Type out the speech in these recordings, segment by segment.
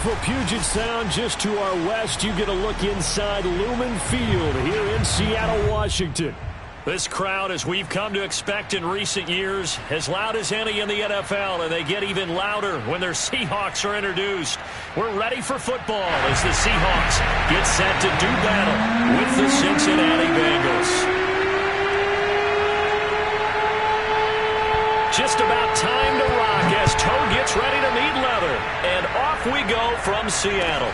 beautiful Puget Sound just to our west. You get a look inside Lumen Field here in Seattle, Washington. This crowd, as we've come to expect in recent years, as loud as any in the NFL, and they get even louder when their Seahawks are introduced. We're ready for football as the Seahawks get set to do battle with the Cincinnati Bengals. Just about time to rock as toe gets ready to meet leather. And off we go from Seattle.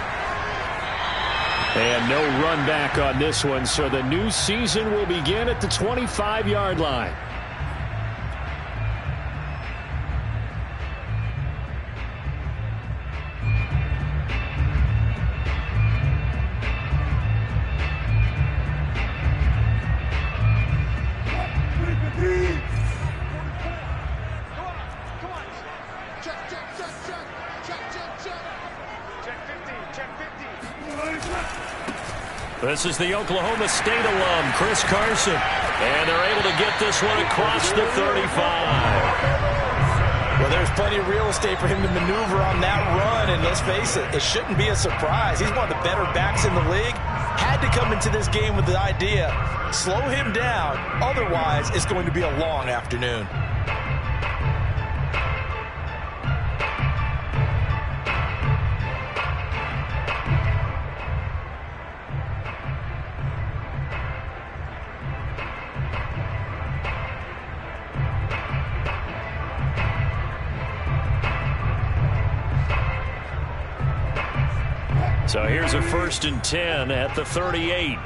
And no run back on this one, so the new season will begin at the 25-yard line. This is the Oklahoma State alum, Chris Carson. And they're able to get this one across the 35. Well, there's plenty of real estate for him to maneuver on that run. And let's face it, it shouldn't be a surprise. He's one of the better backs in the league. Had to come into this game with the idea, slow him down. Otherwise, it's going to be a long afternoon. So here's a 1st and 10 at the 38.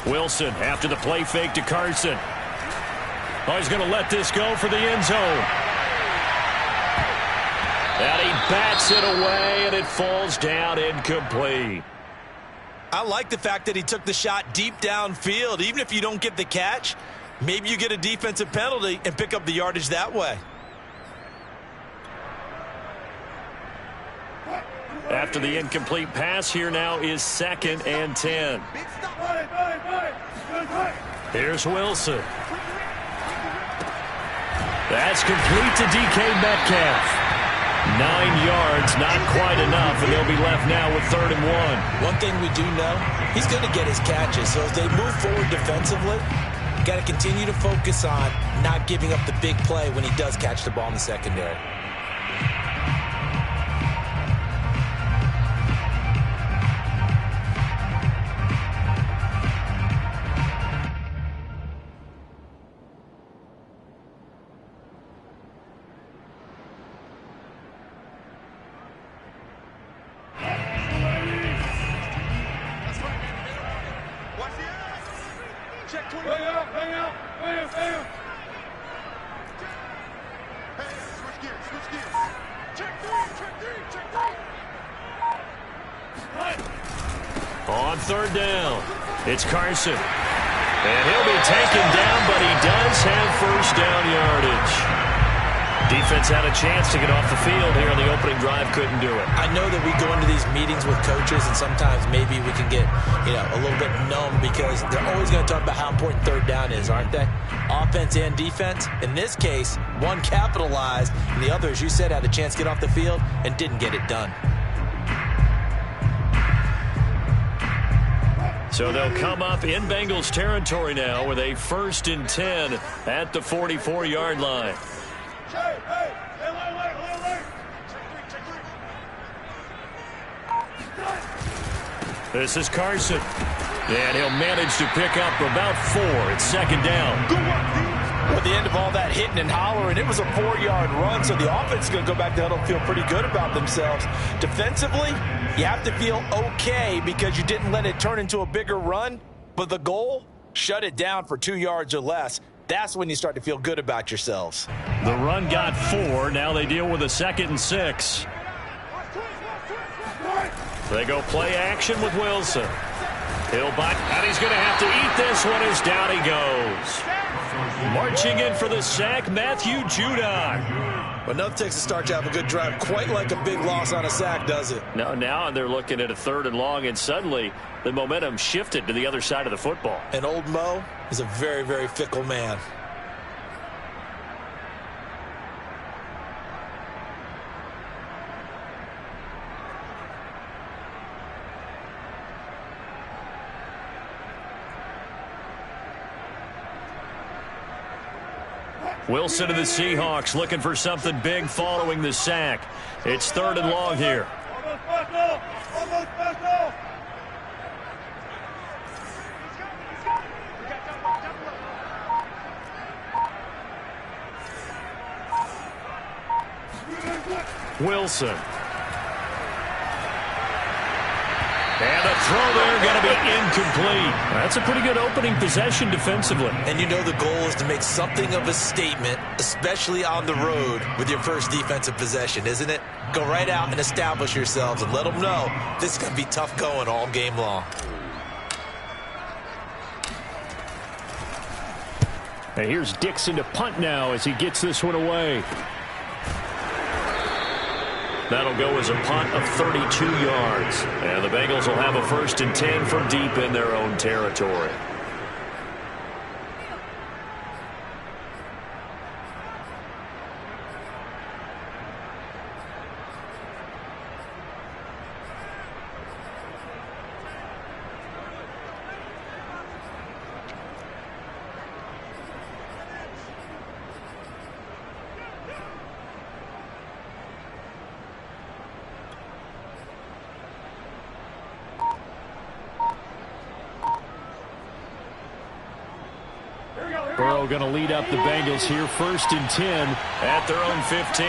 Wilson after the play fake to Carson. Oh, he's going to let this go for the end zone. And he bats it away, and it falls down incomplete. I like the fact that he took the shot deep downfield. Even if you don't get the catch, maybe you get a defensive penalty and pick up the yardage that way. After the incomplete pass, here now is 2nd and 10. Here's Wilson. That's complete to DK Metcalf. 9 yards, not quite enough, and they'll be left now with 3rd and 1. One thing we do know, he's going to get his catches. So as they move forward defensively, got to continue to focus on not giving up the big play when he does catch the ball in the secondary. On 3rd down, it's Carson. And he'll be taken down, but he does have 1st down yardage. Defense had a chance to get off the field here on the opening drive, couldn't do it. I know that we go into these meetings with coaches, and sometimes maybe we can get, a little bit numb because they're always going to talk about how important 3rd down is, aren't they? Offense and defense. In this case, one capitalized, and the other, as you said, had a chance to get off the field and didn't get it done. So they'll come up in Bengals territory now with a 1st and 10 at the 44-yard line. This is Carson. And he'll manage to pick up about 4 at 2nd down. At the end of all that hitting and hollering, it was a 4-yard run, so the offense is going to go back to huddle, feel pretty good about themselves. Defensively, you have to feel okay because you didn't let it turn into a bigger run, but the goal, shut it down for 2 yards or less. That's when you start to feel good about yourselves. The run got 4. Now they deal with a 2nd and 6. They go play action with Wilson. He'll butt, and he's going to have to eat this one as down he goes. Marching in for the sack, Matthew Judon. But nothing takes a start to have a good drive quite like a big loss on a sack, does it? No, now they're looking at a 3rd and long, and suddenly the momentum shifted to the other side of the football. And old Mo is a very, very fickle man. Wilson of the Seahawks looking for something big following the sack. It's 3rd and long here. Wilson. And a throw there going to be incomplete. That's a pretty good opening possession defensively. And you know the goal is to make something of a statement, especially on the road with your first defensive possession, isn't it? Go right out and establish yourselves and let them know this is going to be tough going all game long. And here's Dixon to punt now as he gets this one away. That'll go as a punt of 32 yards. And the Bengals will have a 1st and 10 from deep in their own territory. Burrow going to lead up the Bengals here, 1st and 10 at their own 15.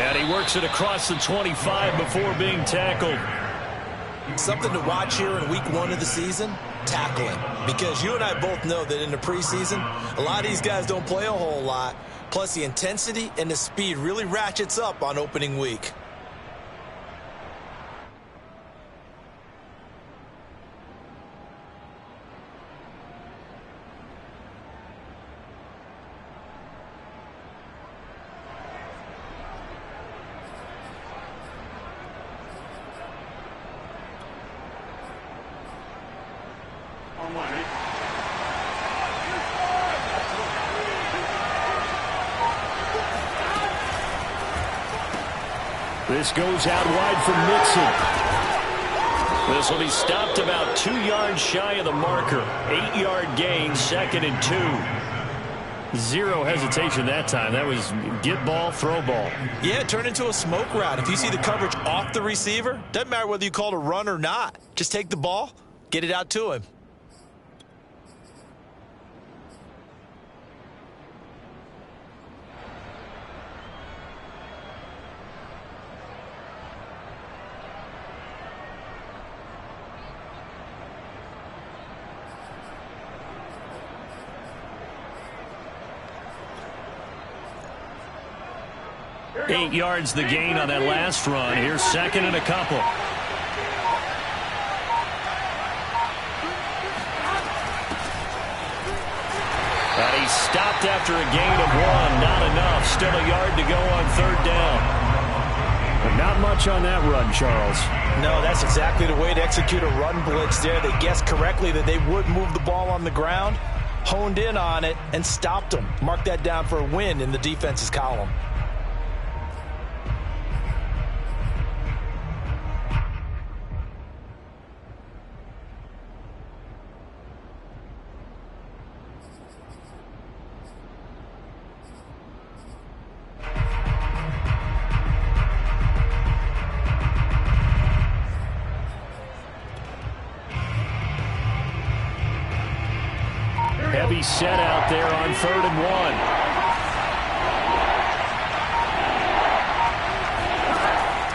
And he works it across the 25 before being tackled. Something to watch here in week 1 of the season, tackling. Because you and I both know that in the preseason, a lot of these guys don't play a whole lot. Plus the intensity and the speed really ratchets up on opening week. This goes out wide for Mixon. This will be stopped about 2 yards shy of the marker. 8-yard gain, 2nd and 2. Zero hesitation that time. That was get ball, throw ball. Yeah, it turned into a smoke route. If you see the coverage off the receiver, doesn't matter whether you call it a run or not. Just take the ball, get it out to him. Eight yards the gain on that last run. Here's 2nd and a couple. And he's stopped after a gain of 1. Not enough. Still a yard to go on 3rd down. But not much on that run, Charles. No, that's exactly the way to execute a run blitz there. They guessed correctly that they would move the ball on the ground, honed in on it, and stopped them. Mark that down for a win in the defense's column. Heavy set out there on 3rd and 1.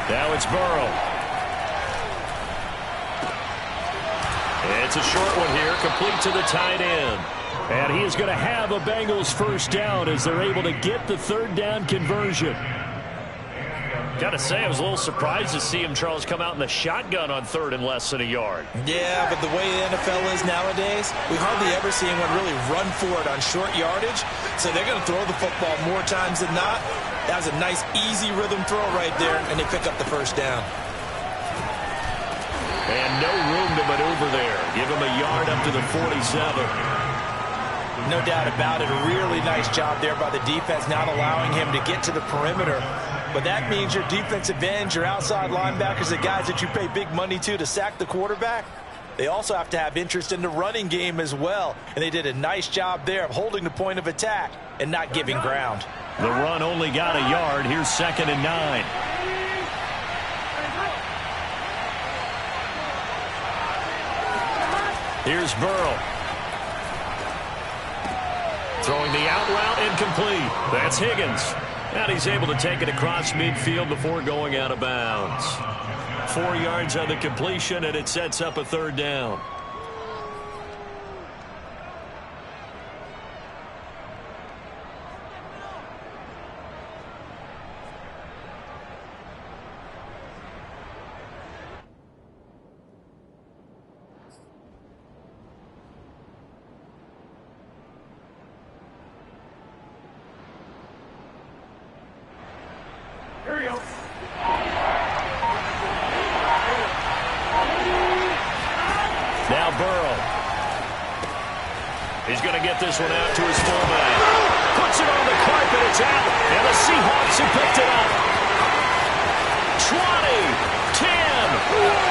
Now it's Burrow. It's a short one here, complete to the tight end. And he is going to have a Bengals 1st down as they're able to get the 3rd down conversion. Got to say, I was a little surprised to see him, Charles, come out in the shotgun on 3rd and less than a yard. Yeah, but the way the NFL is nowadays, we hardly ever see anyone really run for it on short yardage. So they're going to throw the football more times than not. That was a nice, easy rhythm throw right there, and they pick up the 1st down. And no room to maneuver there. Give him a yard up to the 47. No doubt about it. A really nice job there by the defense, not allowing him to get to the perimeter. But that means your defensive ends, your outside linebackers, the guys that you pay big money to sack the quarterback, they also have to have interest in the running game as well. And they did a nice job there of holding the point of attack and not giving ground. The run only got a yard. Here's 2nd and 9. Here's Burrow. Throwing the out route, incomplete. That's Higgins. And he's able to take it across midfield before going out of bounds. 4 yards on the completion, and it sets up a 3rd down. Here we go. Now Burrow. He's going to get this one out to his fullback. Puts it on the carpet. It's out. And the Seahawks have picked it up. 20, 10.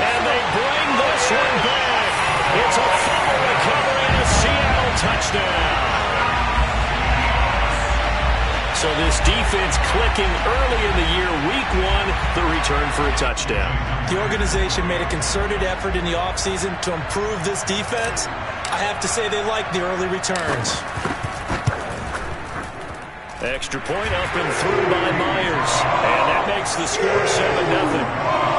And they bring this one back. It's a fumble recovery and a Seattle touchdown. So this defense clicking early in the year, week 1, the return for a touchdown. The organization made a concerted effort in the offseason to improve this defense. I have to say they like the early returns. Extra point up and through by Myers. And that makes the score 7-0.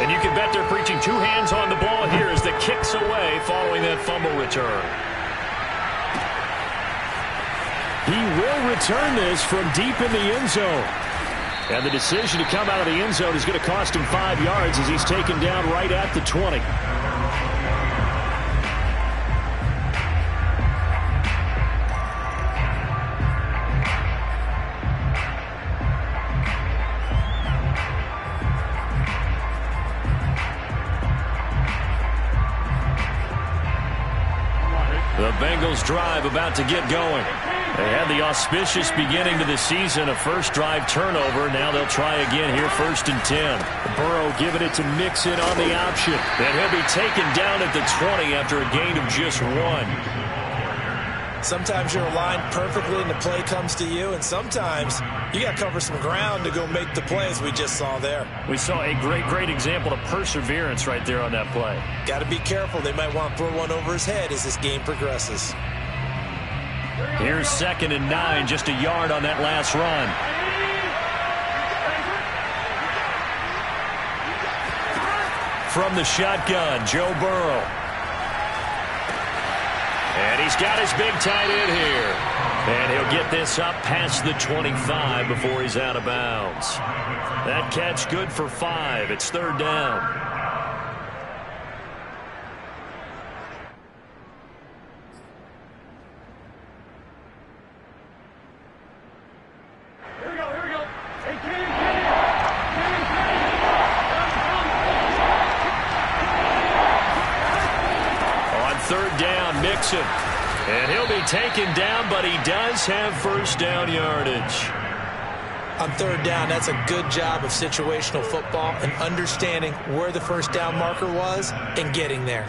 And you can bet they're preaching 2 hands on the ball here as the kick's away following that fumble return. He will return this from deep in the end zone. And the decision to come out of the end zone is going to cost him 5 yards as he's taken down right at the 20. The Bengals drive about to get going. They had the auspicious beginning to the season, a first drive turnover. Now they'll try again here, 1st and 10. Burrow giving it to Mixon on the option. And he'll be taken down at the 20 after a gain of just 1. Sometimes you're aligned perfectly and the play comes to you, and sometimes you got to cover some ground to go make the play, as we just saw there. We saw a great example of perseverance right there on that play. Got to be careful. They might want to throw one over his head as this game progresses. Here's 2nd and 9, just a yard on that last run. From the shotgun, Joe Burrow. And he's got his big tight end here. And he'll get this up past the 25 before he's out of bounds. That catch good for 5. It's 3rd down. Mixon. And he'll be taken down, but he does have 1st down yardage. On 3rd down, that's a good job of situational football and understanding where the 1st down marker was and getting there.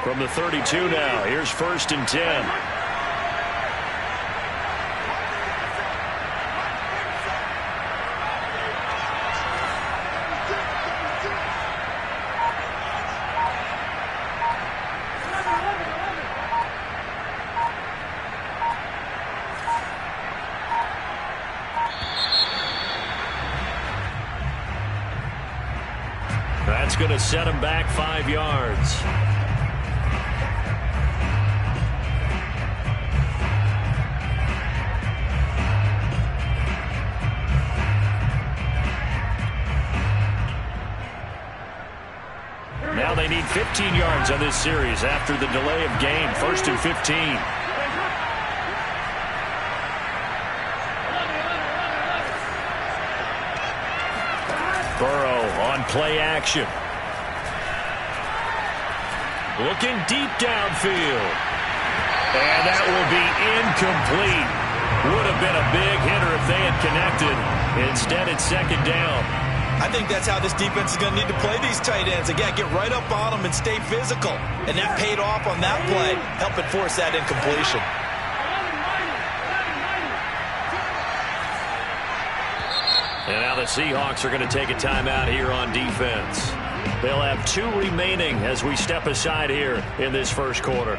From the 32 now, here's 1st and 10. That's going to set him back 5 yards. Now they need 15 yards on this series after the delay of game. 1st and 15. Burrow on play action. looking deep downfield. And that will be incomplete. Would have been a big hitter if they had connected. Instead, it's second down. I think that's how this defense is going to need to play these tight ends. Again, get right up on them and stay physical. And that paid off on that play, helping force that incompletion. And now the Seahawks are going to take a timeout here on defense. They'll have 2 remaining as we step aside here in this first quarter.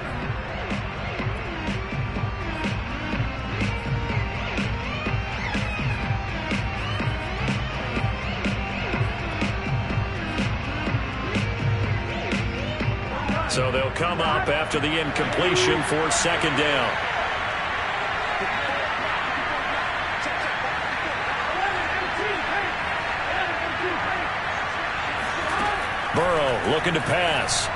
So they'll come up after the incompletion for second down. Burrow looking to pass.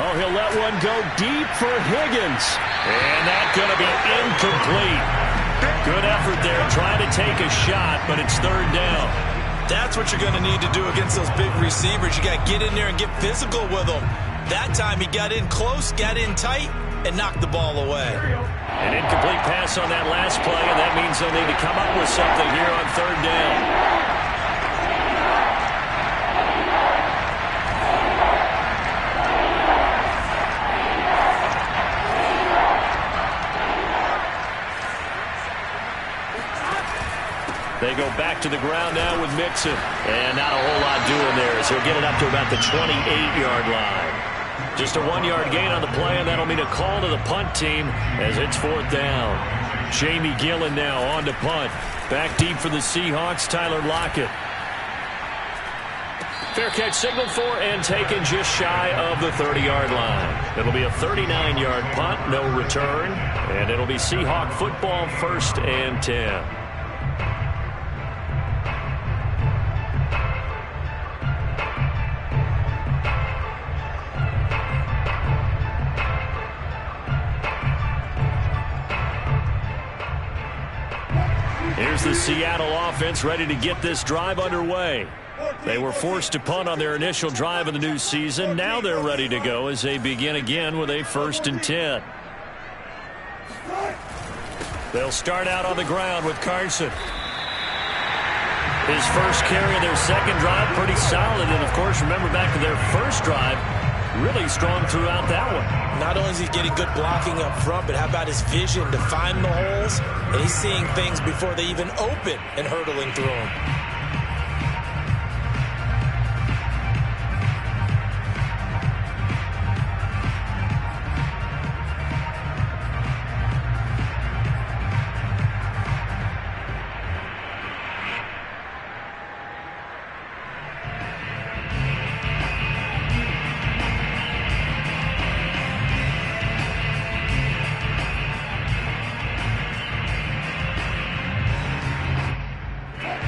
Oh, he'll let one go deep for Higgins. And that's going to be incomplete. Good effort there trying to take a shot, but it's third down. That's what you're going to need to do against those big receivers. You got to get in there and get physical with them. That time he got in close, got in tight, and knocked the ball away. An incomplete pass on that last play, and that means they'll need to come up with something here on third down. They go back to the ground now with Mixon. And not a whole lot doing there as he'll get it up to about the 28-yard line. Just a 1-yard gain on the play, and that'll mean a call to the punt team as it's fourth down. Jamie Gillen now on to punt. Back deep for the Seahawks, Tyler Lockett. Fair catch signaled for and taken just shy of the 30-yard line. It'll be a 39-yard punt, no return. And it'll be Seahawk football, 1st and 10. Here's the Seattle offense ready to get this drive underway. They were forced to punt on their initial drive of the new season. Now they're ready to go as they begin again with a 1st and 10. They'll start out on the ground with Carson. His first carry of their second drive, pretty solid. And, of course, remember back to their first drive, really strong throughout that one. Not only is he getting good blocking up front, but how about his vision to find the holes? And he's seeing things before they even open and hurtling through them.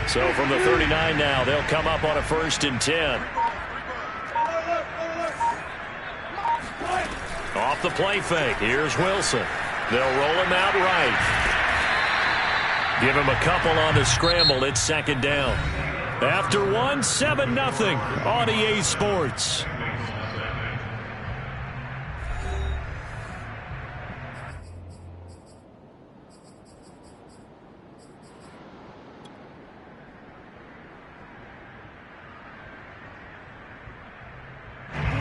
So from the 39 now, they'll come up on a 1st and 10. Off the play fake, here's Wilson. They'll roll him out right. Give him a couple on the scramble. It's second down. After 7-0 on EA Sports.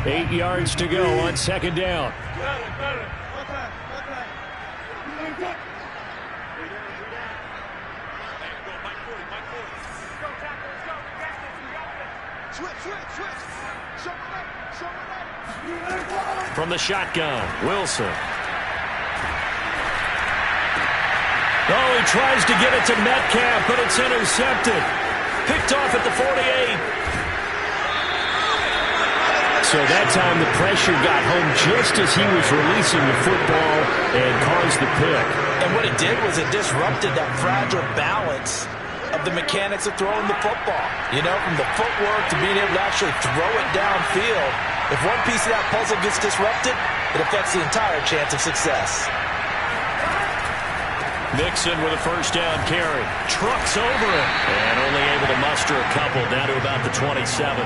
Eight yards to go on second down. From the shotgun, Wilson. Oh, he tries to get it to Metcalf, but it's intercepted. Picked off at the 48. So that time the pressure got home just as he was releasing the football and caused the pick. And what it did was it disrupted that fragile balance of the mechanics of throwing the football. You know, from the footwork to being able to actually throw it downfield. If one piece of that puzzle gets disrupted, it affects the entire chance of success. Mixon with a first down carry. Trucks over it. And only able to muster a couple down to about the 27.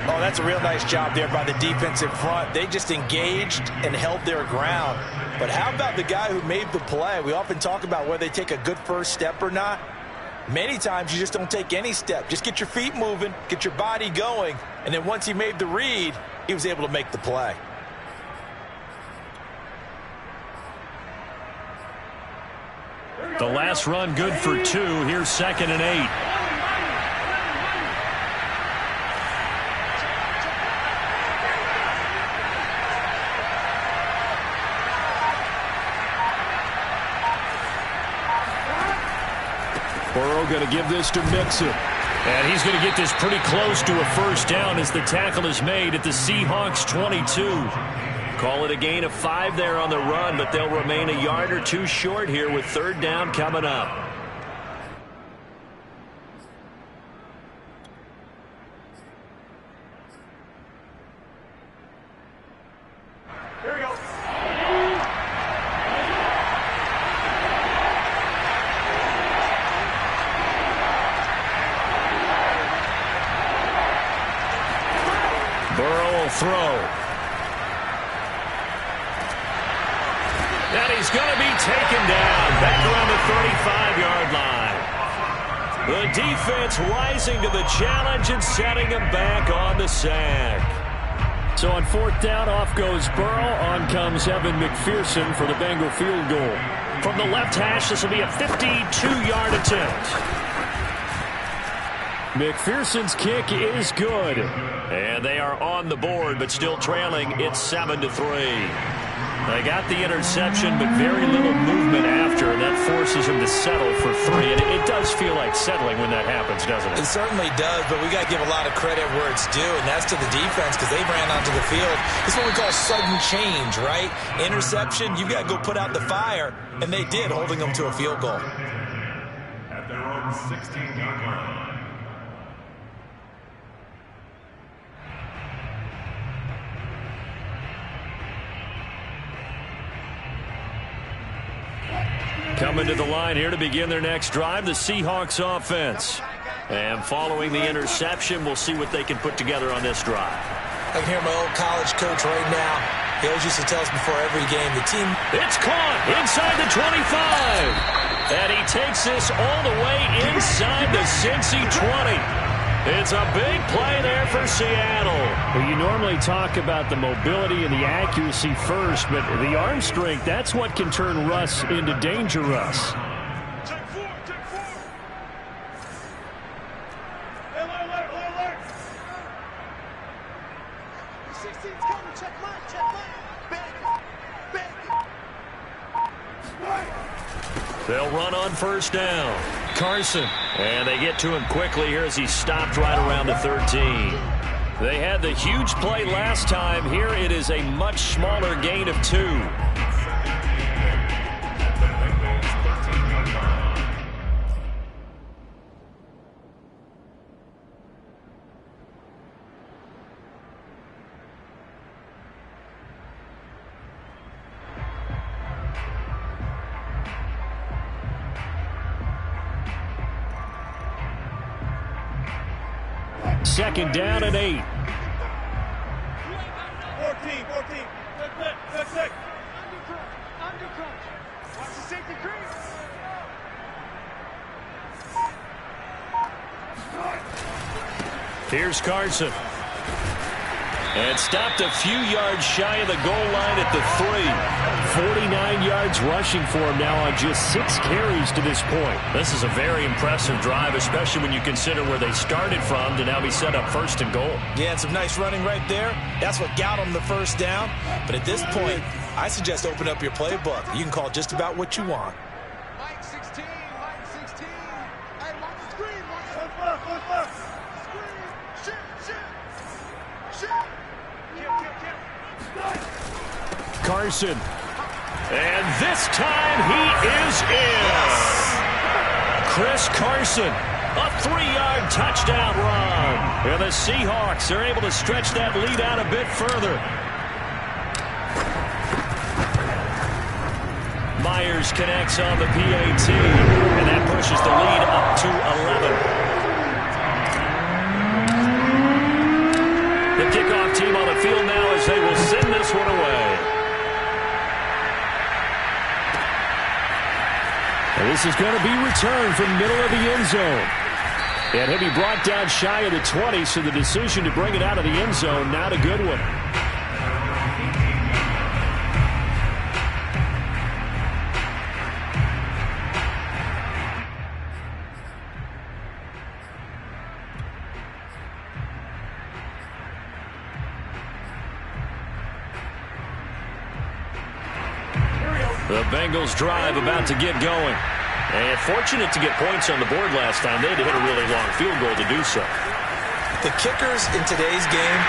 Oh, that's a real nice job there by the defensive front. They just engaged and held their ground. But how about the guy who made the play? We often talk about whether they take a good first step or not. Many times you just don't take any step. Just get your feet moving, get your body going, and then once he made the read, he was able to make the play. The last run good for 2. Here's 2nd and 8. Burrow going to give this to Mixon. And he's going to get this pretty close to a first down as the tackle is made at the Seahawks 22. Call it a gain of 5 there on the run, but they'll remain a yard or 2 short here with 3rd down coming up. Here we go. Burrow will throw. And he's going to be taken down back around the 35-yard line. The defense rising to the challenge and setting him back on the sack. So on 4th down, off goes Burrow. On comes Evan McPherson for the Bengal field goal. From the left hash, this will be a 52-yard attempt. McPherson's kick is good. And they are on the board, but still trailing. It's 7-3. They got the interception, but very little movement after, and that forces him to settle for 3. And it does feel like settling when that happens, doesn't it? It certainly does, but we got to give a lot of credit where it's due, and that's to the defense because they ran onto the field. This is what we call sudden change, right? Interception, you got to go put out the fire, and they did, holding them to a field goal. At their own 16-yard line. Coming to the line here to begin their next drive, the Seahawks offense. And following the interception, we'll see what they can put together on this drive. I can hear my old college coach right now. He always used to tell us before every game, the team... It's caught inside the 25. And he takes this all the way inside the Cincy 20. It's a big play there for Seattle. Well, you normally talk about the mobility and the accuracy first, but the arm strength, that's what can turn Russ into danger Russ. Check 4, check 4. Alert. 16's coming, check mine. They'll run on 1st down. Carson. And they get to him quickly here as he stopped right around the 13. They had the huge play last time. Here it is a much smaller gain of 2. Second down and 8. 14. That's it. Undercrunch. Watch the safety crease. Here's Carson. And stopped a few yards shy of the goal line at the 3. 49 yards rushing for him now on just 6 carries to this point. This is a very impressive drive, especially when you consider where they started from to now be set up 1st and goal. Yeah, and some nice running right there. That's what got them the 1st down. But at this point, I suggest open up your playbook. You can call just about what you want. Line 16. Hey, watch the screen. Screen. Shoot. Carson. And this time he is in. Chris Carson, a 3-yard touchdown run. And the Seahawks are able to stretch that lead out a bit further. Myers connects on the PAT, and that pushes the lead up to 11. the field now as they will send this one away. And this is going to be returned from the middle of the end zone. And he'll be brought down shy of the 20, so the decision to bring it out of the end zone, not a good one. The Bengals drive about to get going. And fortunate to get points on the board last time. They had to hit a really long field goal to do so. The kickers in today's game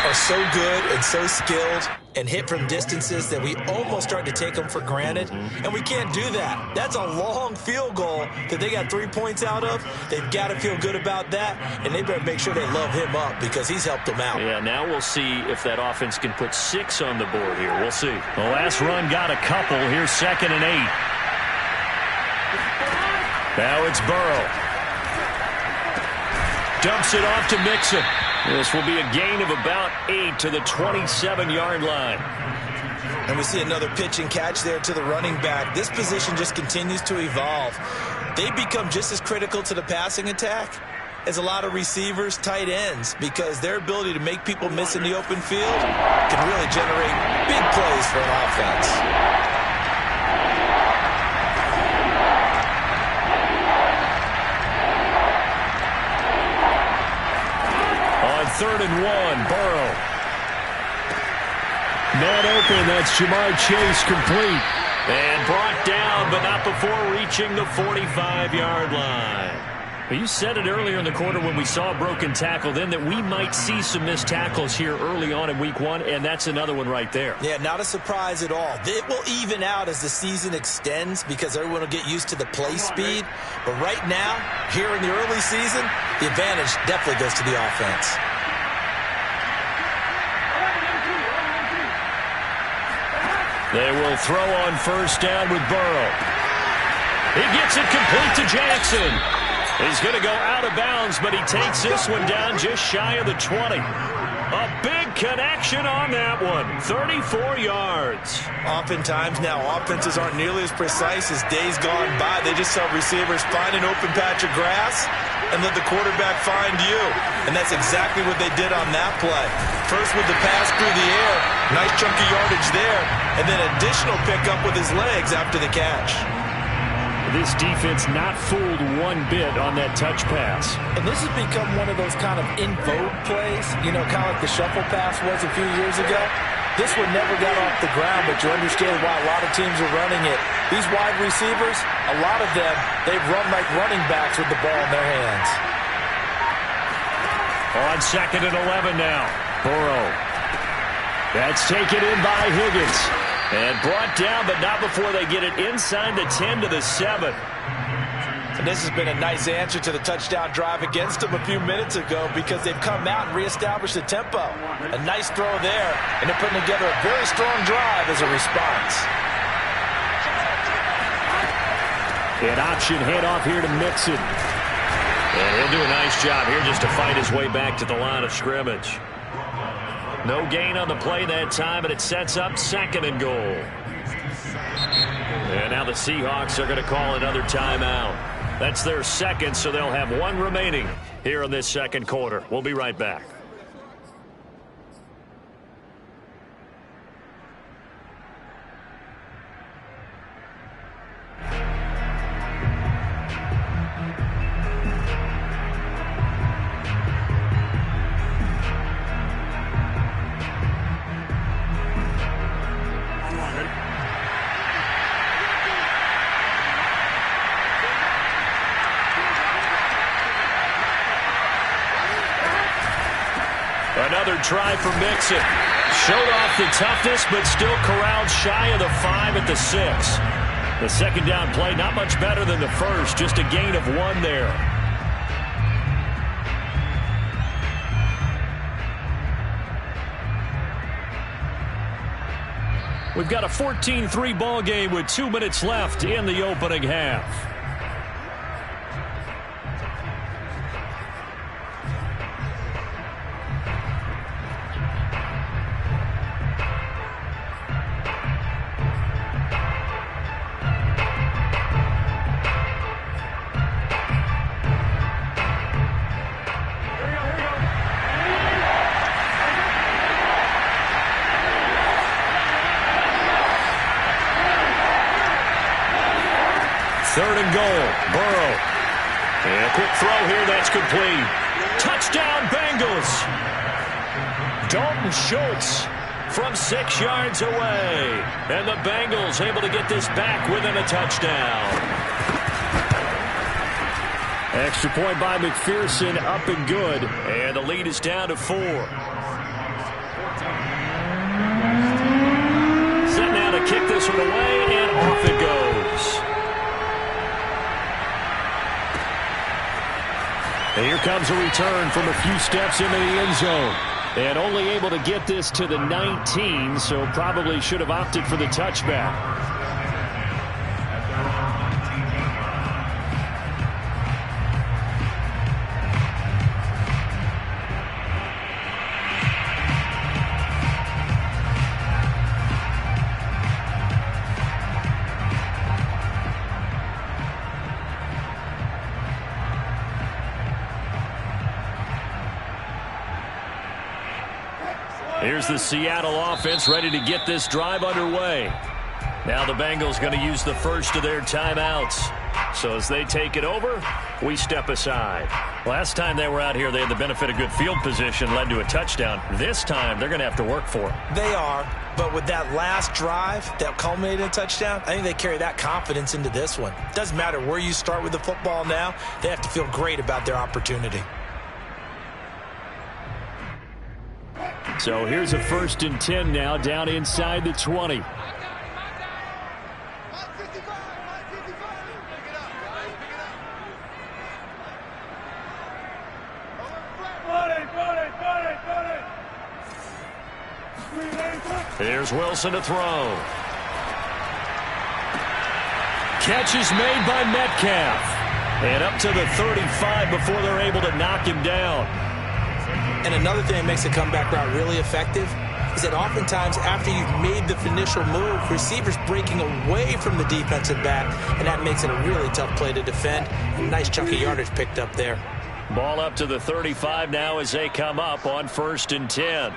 are so good and so skilled and hit from distances that we almost start to take them for granted. And we can't do that. That's a long field goal that they got 3 points out of. They've got to feel good about that. And they better make sure they love him up because he's helped them out. Yeah, now we'll see if that offense can put 6 on the board here. We'll see. The last run got a couple. Here's 2nd and 8. Now it's Burrow. Dumps it off to Mixon. This will be a gain of about 8 to the 27-yard line. And we see another pitch and catch there to the running back. This position just continues to evolve. They become just as critical to the passing attack as a lot of receivers, tight ends, because their ability to make people miss in the open field can really generate big plays for an offense. On 3rd and 1, Burrow. Man open, that's Jamar Chase complete. And brought down, but not before reaching the 45-yard line. Well, you said it earlier in the quarter when we saw a broken tackle then that we might see some missed tackles here early on in week 1, and that's another one right there. Yeah, not a surprise at all. It will even out as the season extends because everyone will get used to the play speed. But right now, here in the early season, the advantage definitely goes to the offense. They will throw on 1st down with Burrow. He gets it complete to Jackson. He's going to go out of bounds, but he takes this one down just shy of the 20. A big connection on that one. 34 yards. Oftentimes now, offenses aren't nearly as precise as days gone by. They just help receivers find an open patch of grass and let the quarterback find you. And that's exactly what they did on that play. First with the pass through the air, nice chunk of yardage there, and then additional pickup with his legs after the catch. This defense not fooled one bit on that touch pass. And this has become one of those kind of in vogue plays, you know, kind of like the shuffle pass was a few years ago. This one never got off the ground, but you understand why a lot of teams are running it. These wide receivers, a lot of them, they run like running backs with the ball in their hands. On 2nd and 11 now, Burrow. That's taken in by Higgins. And brought down, but not before they get it inside the 10 to the 7. And this has been a nice answer to the touchdown drive against them a few minutes ago because they've come out and reestablished the tempo. A nice throw there, and they're putting together a very strong drive as a response. An option handoff here to Mixon. And he'll do a nice job here just to fight his way back to the line of scrimmage. No gain on the play that time, and it sets up 2nd and goal. And now the Seahawks are going to call another timeout. That's their 2nd, so they'll have 1 remaining here in this 2nd quarter. We'll be right back. Another try for Mixon. Showed off the toughness, but still corralled shy of the 5 at the 6. The 2nd down play, not much better than the first, just a gain of 1 there. We've got a 14-3 ball game with 2 minutes left in the opening half. 3rd and goal. Burrow. And a quick throw here. That's complete. Touchdown, Bengals. Dalton Schultz from 6 yards away. And the Bengals able to get this back within a touchdown. Extra point by McPherson, up and good. And the lead is down to 4. Set now to kick this one away, and off it goes. And here comes a return from a few steps into the end zone. And only able to get this to the 19, so probably should have opted for the touchback. Here's the Seattle offense ready to get this drive underway. Now the Bengals going to use the first of their timeouts. So as they take it over, we step aside. Last time they were out here, they had the benefit of good field position, led to a touchdown. This time, they're going to have to work for it. They are, but with that last drive that culminated in a touchdown, I think they carry that confidence into this one. Doesn't matter where you start with the football now, they have to feel great about their opportunity. So here's a 1st and 10 now, down inside the 20. Here's Wilson to throw. Catch is made by Metcalf. And up to the 35 before they're able to knock him down. And another thing that makes the comeback route really effective is that oftentimes after you've made the initial move, receivers breaking away from the defensive back, and that makes it a really tough play to defend. A nice chunk of yardage picked up there. Ball up to the 35 now as they come up on 1st and 10.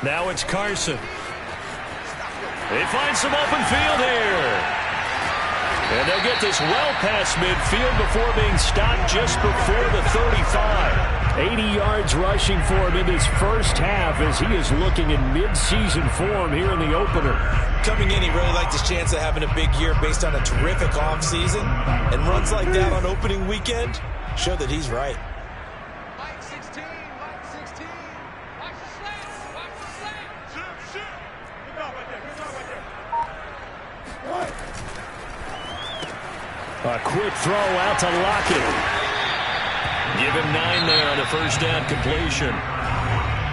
Now it's Carson. They find some open field here. And they'll get this well past midfield before being stopped just before the 35. 80 yards rushing for him in this first half as he is looking in mid-season form here in the opener. Coming in, he really liked his chance of having a big year based on a terrific offseason. And runs like that on opening weekend show that he's right. A quick throw out to Lockett. Give him 9 there on the first down completion.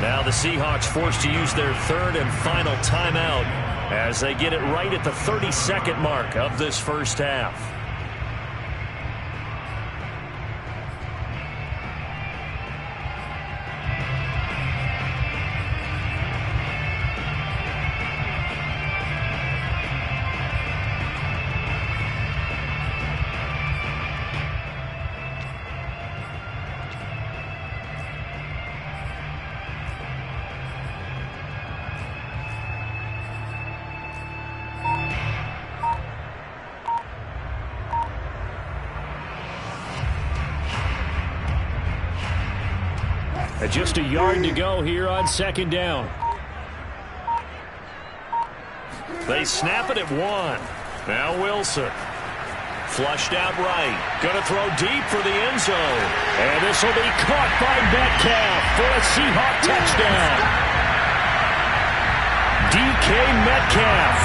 Now the Seahawks forced to use their 3rd and final timeout as they get it right at the 32nd mark of this first half. Just a yard to go here on 2nd down. They snap it at 1. Now Wilson. Flushed out right. Going to throw deep for the end zone. And this will be caught by Metcalf for a Seahawk touchdown. DK Metcalf,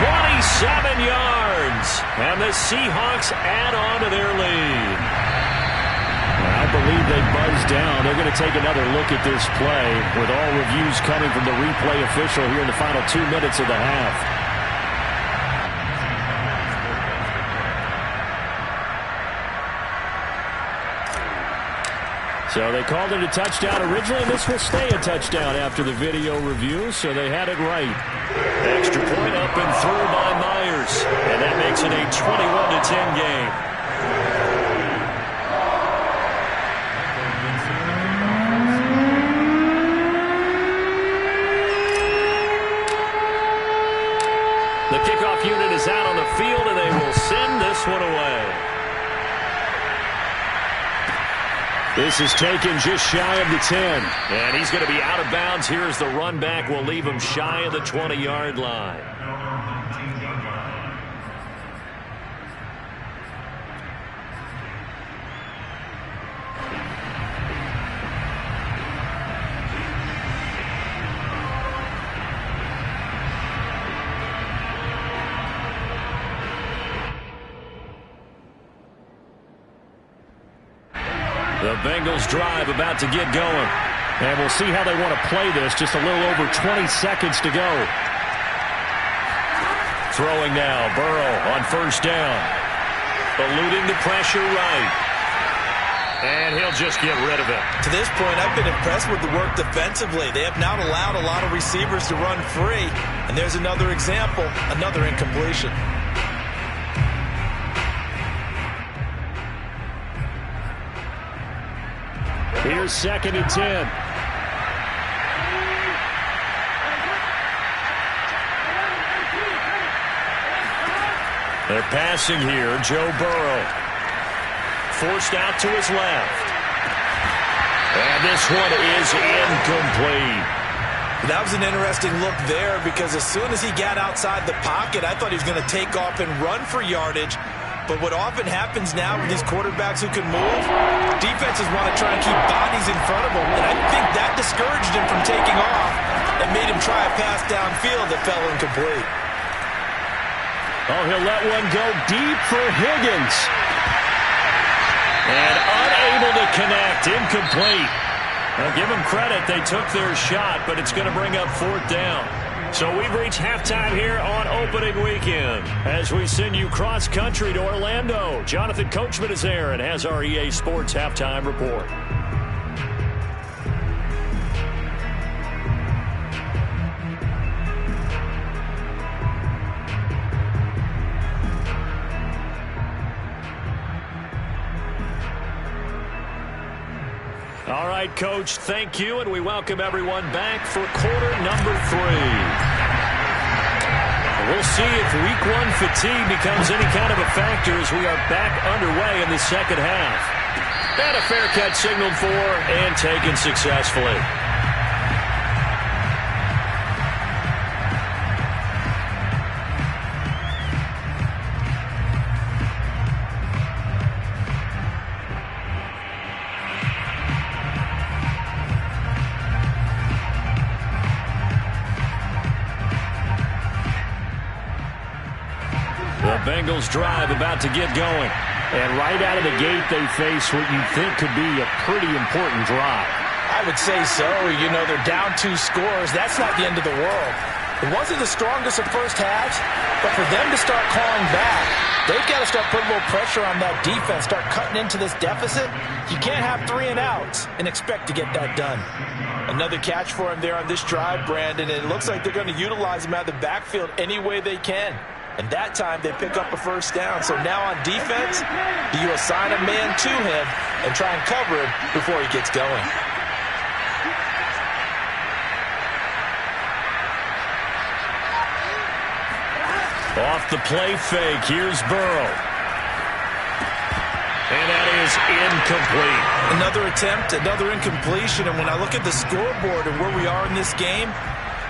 27 yards. And the Seahawks add on to their lead. I believe they buzzed down. They're going to take another look at this play with all reviews coming from the replay official here in the final 2 minutes of the half. So they called it a touchdown originally, and this will stay a touchdown after the video review, so they had it right. Extra point up and through by Myers, and that makes it a 21-10 game. This is taken just shy of the 10. And he's going to be out of bounds. Here's the run back. We'll leave him shy of the 20-yard line. The Bengals drive about to get going. And we'll see how they want to play this. Just a little over 20 seconds to go. Throwing now. Burrow on first down. Eluding the pressure right. And he'll just get rid of it. To this point, I've been impressed with the work defensively. They have not allowed a lot of receivers to run free. And there's another example, another incompletion. Here's 2nd and 10. They're passing here. Joe Burrow. Forced out to his left. And this one is incomplete. That was an interesting look there because as soon as he got outside the pocket, I thought he was going to take off and run for yardage. But what often happens now with these quarterbacks who can move, defenses want to try and keep bodies in front of them. And I think that discouraged him from taking off and made him try a pass downfield that fell incomplete. Oh, he'll let one go deep for Higgins. And unable to connect. Incomplete. Now, give them credit. They took their shot, but it's going to bring up 4th down. So we've reached halftime here on opening weekend as we send you cross-country to Orlando. Jonathan Coachman is there and has our EA Sports halftime report. All right, Coach, thank you, and we welcome everyone back for quarter number 3. We'll see if week 1 fatigue becomes any kind of a factor as we are back underway in the second half. And a fair catch signaled for and taken successfully. Bengals drive about to get going. And right out of the gate, they face what you think could be a pretty important drive. I would say so. You know, they're down 2 scores. That's not the end of the world. It wasn't the strongest of first halves, but for them to start calling back, they've got to start putting a little pressure on that defense, start cutting into this deficit. You can't have 3 and outs and expect to get that done. Another catch for him there on this drive, Brandon, and it looks like they're going to utilize him out of the backfield any way they can. And that time, they pick up a first down. So now on defense, do you assign a man to him and try and cover him before he gets going? Off the play fake, here's Burrow. And that is incomplete. Another attempt, another incompletion. And when I look at the scoreboard and where we are in this game,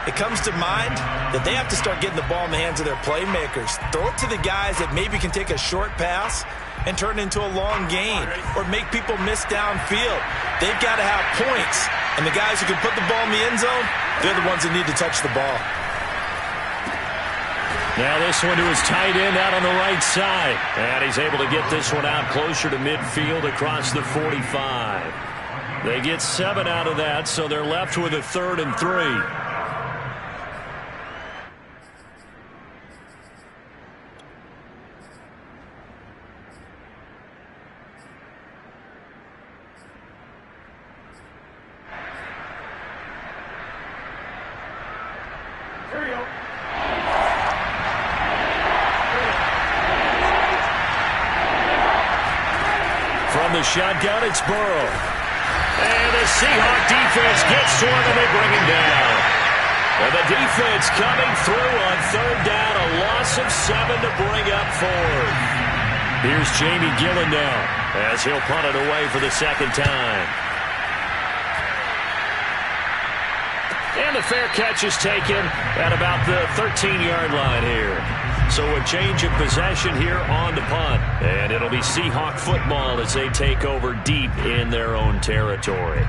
it comes to mind that they have to start getting the ball in the hands of their playmakers. Throw it to the guys that maybe can take a short pass and turn it into a long gain or make people miss downfield. They've got to have points. And the guys who can put the ball in the end zone, they're the ones that need to touch the ball. Now this one to his tight end out on the right side. And he's able to get this one out closer to midfield across the 45. They get 7 out of that, so they're left with a 3rd and 3. From the shotgun, it's Burrow. And the Seahawk defense gets to him, and they bring him down. And the defense coming through on 3rd down, a loss of 7 to bring up 4th. Here's Jamie Gillen now as he'll punt it away for the second time. And the fair catch is taken at about the 13-yard line here. So a change of possession here on the punt. And it'll be Seahawk football as they take over deep in their own territory.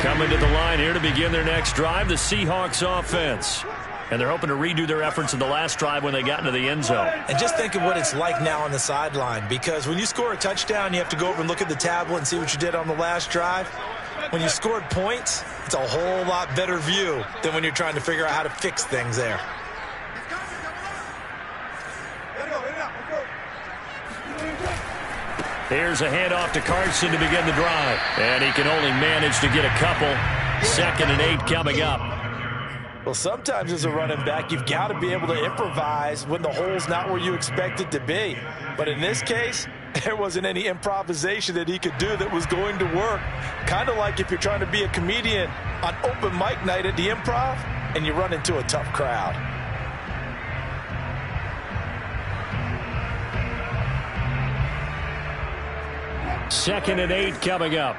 Coming to the line here to begin their next drive, the Seahawks offense. And they're hoping to redo their efforts in the last drive when they got into the end zone. And just think of what it's like now on the sideline, because when you score a touchdown, you have to go over and look at the tablet and see what you did on the last drive. When you scored points, it's a whole lot better view than when you're trying to figure out how to fix things there. Here's a handoff to Carson to begin the drive. And he can only manage to get a couple. 2nd and 8 coming up. Well, sometimes as a running back, you've got to be able to improvise when the hole's not where you expect it to be. But in this case, there wasn't any improvisation that he could do that was going to work. Kind of like if you're trying to be a comedian on open mic night at the Improv and you run into a tough crowd. Second and 8 coming up.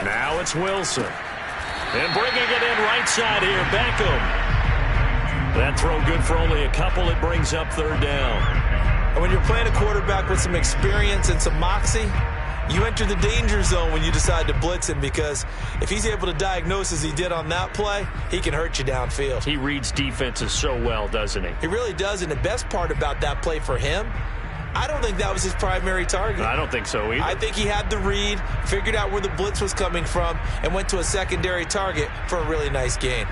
Now it's Wilson. And bringing it in right side here, Beckham. That throw good for only a couple. It brings up 3rd down. And when you're playing a quarterback with some experience and some moxie, you enter the danger zone when you decide to blitz him, because if he's able to diagnose as he did on that play, he can hurt you downfield. He reads defenses so well, doesn't he? He really does, and the best part about that play for him, I don't think that was his primary target. I don't think so either. I think he had the read, figured out where the blitz was coming from, and went to a secondary target for a really nice gain.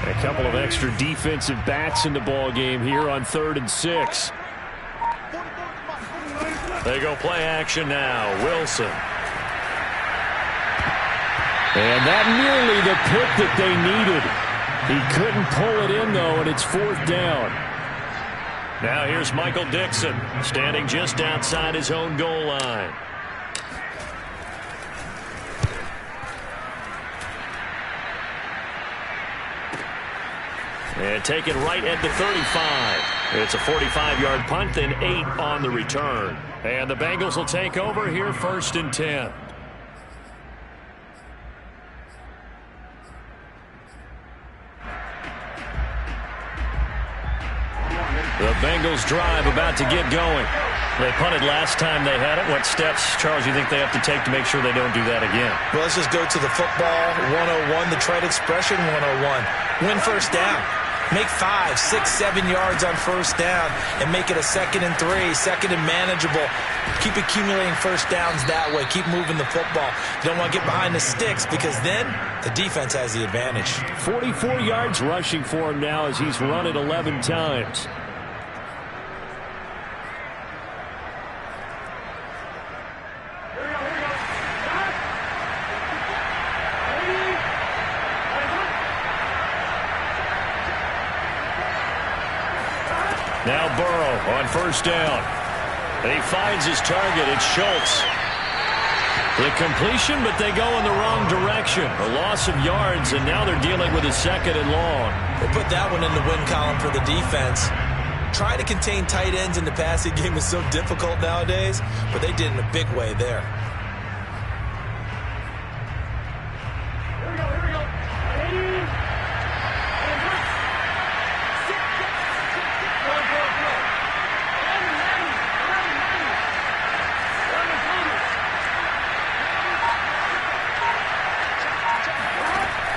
A couple of extra defensive backs in the ball game here on 3rd and 6. They go play action now. Wilson. And that nearly the pick that they needed. He couldn't pull it in, though, and it's 4th down. Now here's Michael Dixon, standing just outside his own goal line. And taken right at the 35. It's a 45-yard punt, then 8 on the return. And the Bengals will take over here 1st and 10. The Bengals drive about to get going. They punted last time they had it. What steps, Charles, you think they have to take to make sure they don't do that again? Well, let's just go to the football 101, the trade expression 101. Win first down. Make 5, 6, 7 yards on first down and make it a 2nd and 3, 2nd and manageable. Keep accumulating first downs that way. Keep moving the football. You don't want to get behind the sticks, because then the defense has the advantage. 44 yards rushing for him now as he's run it 11 times. Now Burrow on first down. He finds his target. It's Schultz. The completion, but they go in the wrong direction. A loss of yards, and now they're dealing with a 2nd and long. They put that one in the win column for the defense. Trying to contain tight ends in the passing game is so difficult nowadays, but they did in a big way there.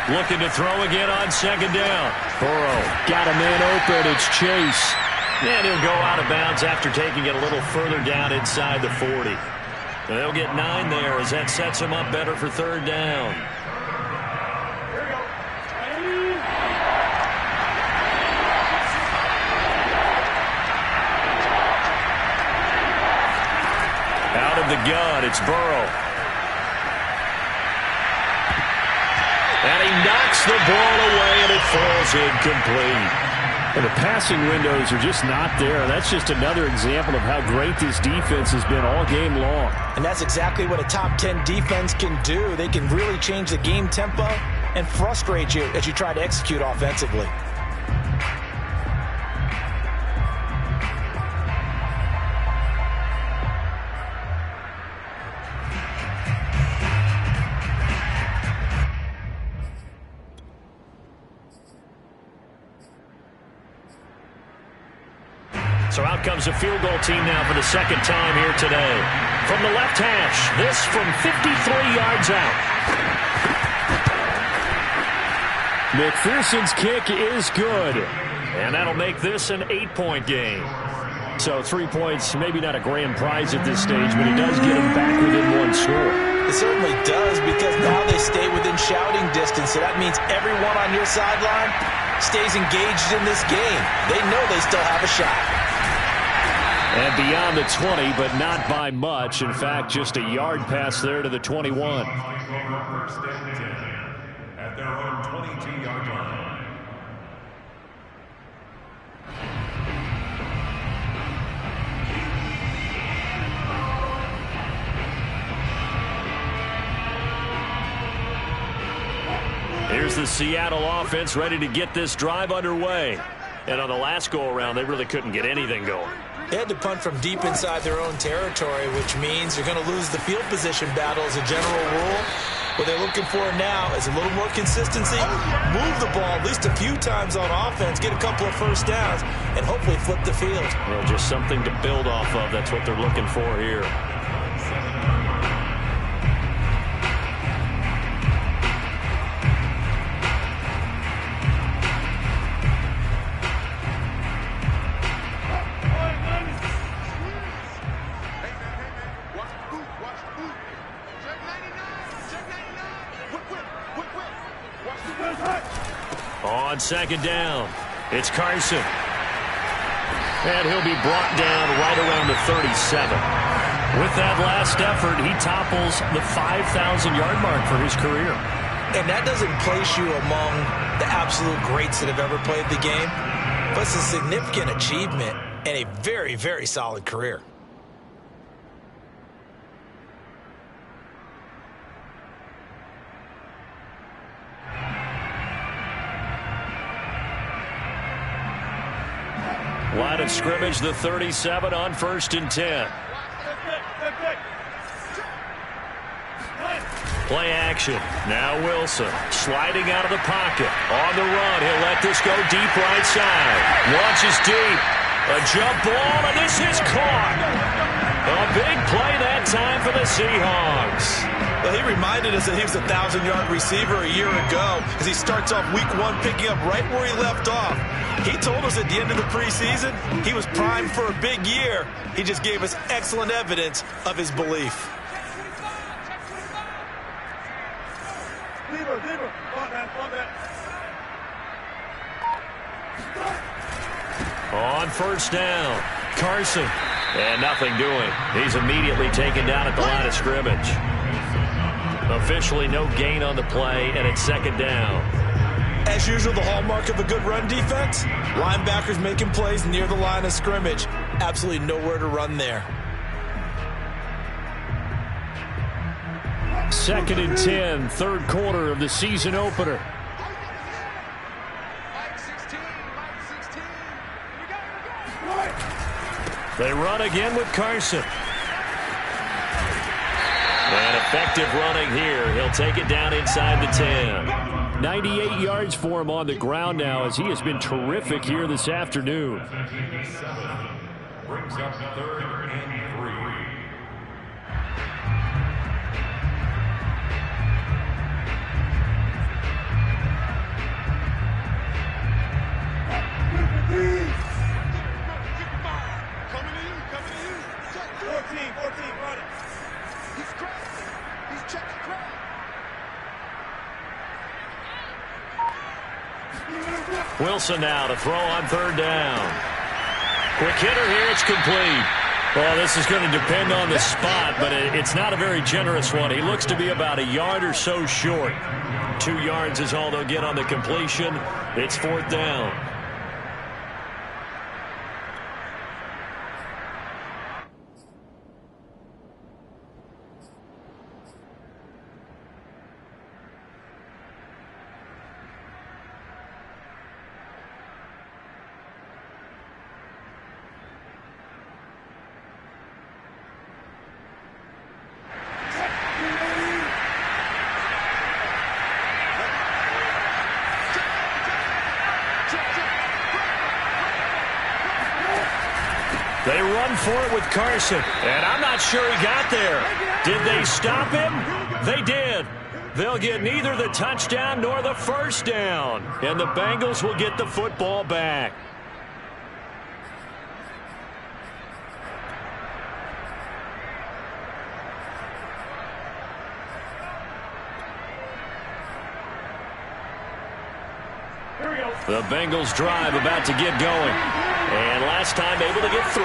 Looking to throw again on 2nd down. Burrow got a man open. It's Chase. And he'll go out of bounds after taking it a little further down inside the 40. And they'll get 9 there as that sets him up better for 3rd down. of the gun. It's Burrow. And he knocks the ball away, and it falls incomplete. And the passing windows are just not there. That's just another example of how great this defense has been all game long. And that's exactly what a top 10 defense can do. They can really change the game tempo and frustrate you as you try to execute offensively. So out comes a field goal team now for the second time here today. From the left hash, this from 53 yards out. McPherson's kick is good. And that'll make this an 8-point game. So 3 points, maybe not a grand prize at this stage, but it does get them back within one score. It certainly does, because now they stay within shouting distance. So that means everyone on your sideline stays engaged in this game. They know they still have a shot. And beyond the 20, but not by much. In fact, just a yard pass there to the 21. At their own 22-yard line. Here's the Seattle offense ready to get this drive underway. And on the last go-around, they really couldn't get anything going. They had to punt from deep inside their own territory, which means you're going to lose the field position battle as a general rule. What they're looking for now is a little more consistency, move the ball at least a few times on offense, get a couple of first downs, and hopefully flip the field. Well, just something to build off of. That's what they're looking for here. On second down, it's Carson. And he'll be brought down right around the 37. With that last effort, he topples the 5,000-yard mark for his career. And that doesn't place you among the absolute greats that have ever played the game, but it's a significant achievement and a very, very solid career. Line of scrimmage, the 37 on 1st and 10. Play action. Now Wilson sliding out of the pocket. On the run, he'll let this go deep right side. Launches deep. A jump ball, and this is caught. A big play that time for the Seahawks. Well, he reminded us that he was a 1,000-yard receiver a year ago as he starts off week 1 picking up right where he left off. He told us at the end of the preseason he was primed for a big year. He just gave us excellent evidence of his belief. On 1st down, Carson. And nothing doing. He's immediately taken down at the line of scrimmage. Officially no gain on the play, and it's 2nd down. As usual, the hallmark of a good run defense, linebackers making plays near the line of scrimmage. Absolutely nowhere to run there. 2nd and 10, 3rd quarter of the season opener. They run again with Carson. And effective running here. He'll take it down inside the 10. 98 yards for him on the ground now as he has been terrific here this afternoon. Brings up 3rd and 3. 14, run it. He's crazy. He's checking crazy. Wilson now to throw on 3rd down. Quick hitter here, it's complete. Well, this is going to depend on the spot, but it's not a very generous one. He looks to be about a yard or so short. 2 yards is all they'll get on the completion. It's 4th down. They run for it with Carson, and I'm not sure he got there. Did they stop him? They did. They'll get neither the touchdown nor the first down, and the Bengals will get the football back. The Bengals drive about to get going. And last time able to get 3.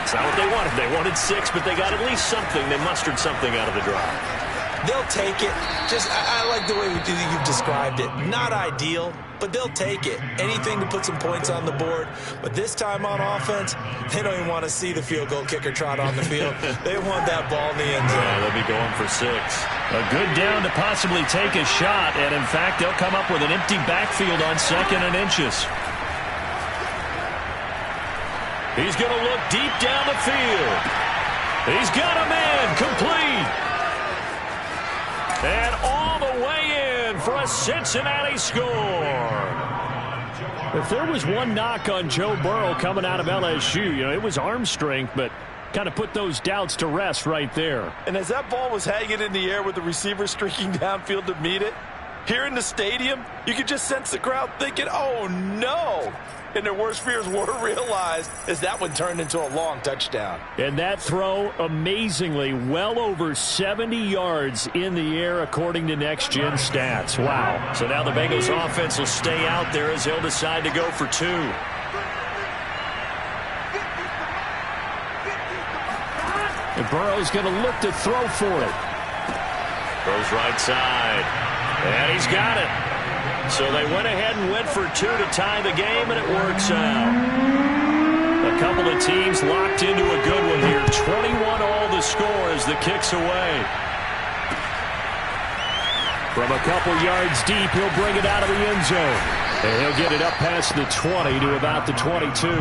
It's not what they wanted. They wanted 6, but they got at least something. They mustered something out of the drive. They'll take it. I like the way you've described it. Not ideal, but they'll take it. Anything to put some points on the board. But this time on offense, they don't even want to see the field goal kicker trot on the field. They want that ball in the end zone. Yeah, they'll be going for 6. A good down to possibly take a shot, and in fact, they'll come up with an empty backfield on 2nd and inches. He's going to look deep down the field. He's got a man complete. And all the way in for a Cincinnati score. If there was one knock on Joe Burrow coming out of LSU, it was arm strength, but kind of put those doubts to rest right there. And as that ball was hanging in the air with the receiver streaking downfield to meet it, here in the stadium, you could just sense the crowd thinking, oh, no. And their worst fears were realized as that one turned into a long touchdown. And that throw, amazingly, well over 70 yards in the air, according to Next Gen Stats. Wow. So now the Bengals offense will stay out there as they'll decide to go for 2. And Burrow's going to look to throw for it. Throws right side. And he's got it. So they went ahead and went for 2 to tie the game, and it works out. A couple of teams locked into a good one here. 21 all the score as the kick's away. From a couple yards deep, he'll bring it out of the end zone. And he'll get it up past the 20 to about the 22.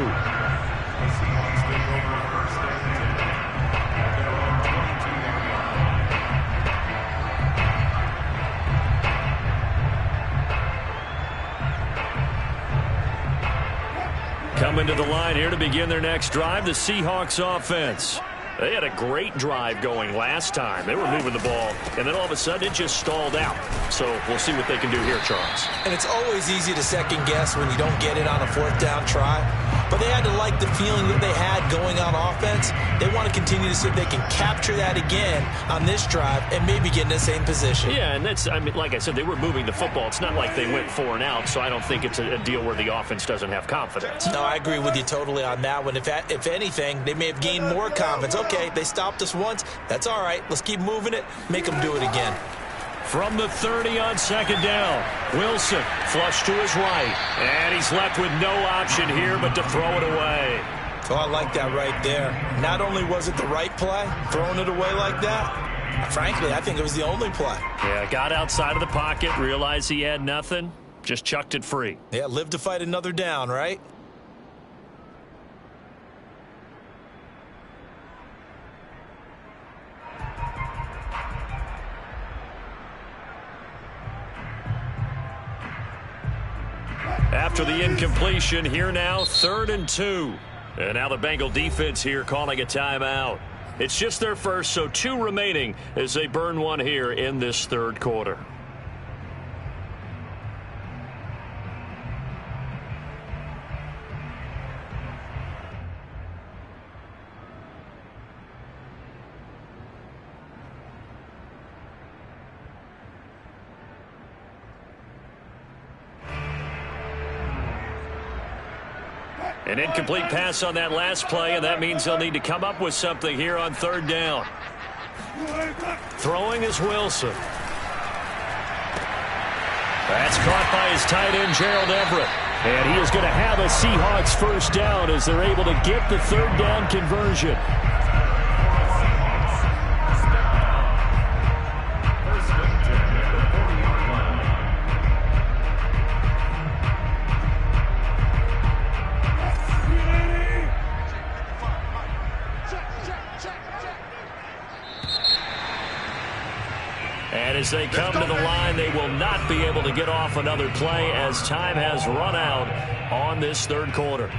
Coming to the line here to begin their next drive, the Seahawks offense. They had a great drive going last time. They were moving the ball, and then all of a sudden it just stalled out. So we'll see what they can do here, Charles. And it's always easy to second guess when you don't get it on a 4th down try. But they had to like the feeling that they had going on offense. They want to continue to see if they can capture that again on this drive and maybe get in the same position. Yeah, and that's, I mean, like I said, they were moving the football. It's not like they went 4 and out, so I don't think it's a deal where the offense doesn't have confidence. No, I agree with you totally on that one. If anything, they may have gained more confidence. Okay, they stopped us once. That's all right. Let's keep moving it. Make them do it again. From the 30 on 2nd down, Wilson flush to his right, and he's left with no option here but to throw it away. Oh, I like that right there. Not only was it the right play, throwing it away like that, frankly, I think it was the only play. Yeah, got outside of the pocket, realized he had nothing, just chucked it free. Yeah, live to fight another down, right? After the incompletion, here now, 3rd and 2. And now the Bengal defense here calling a timeout. It's just their first, so 2 remaining as they burn one here in this 3rd quarter. An incomplete pass on that last play, and that means they'll need to come up with something here on third down. Throwing is Wilson. That's caught by his tight end, Gerald Everett. And he is going to have a Seahawks first down as they're able to get the third down conversion. And as they come to the line, they will not be able to get off another play as time has run out on this third quarter.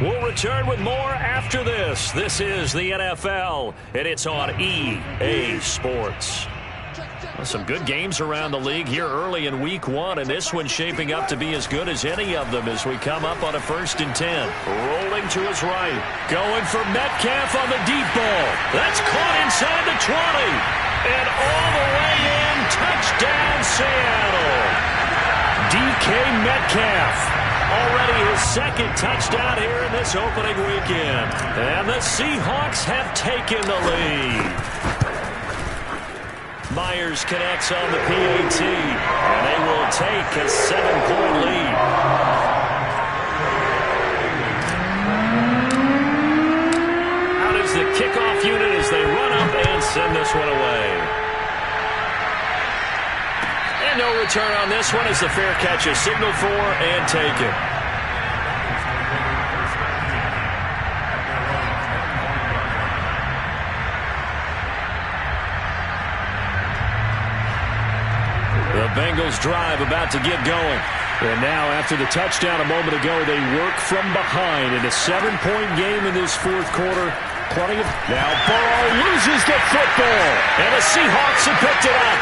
We'll return with more after this. This is the NFL, and it's on EA Sports. Well, some good games around the league here early in Week 1, and this one's shaping up to be as good as any of them as we come up on a 1st and 10. Rolling to his right. Going for Metcalf on the deep ball. That's caught inside the 20. And all the way in, touchdown Seattle. DK Metcalf, already his second touchdown here in this opening weekend. And the Seahawks have taken the lead. Myers connects on the PAT, and they will take a 7-point lead. Out is the kickoff unit as they run up and send this one away. And no return on this one as the fair catch is signaled for and taken. The Bengals drive about to get going. And now, after the touchdown a moment ago, they work from behind in a 7-point game in this fourth quarter. Plenty of... Now Burrow loses the football. And the Seahawks have picked it up.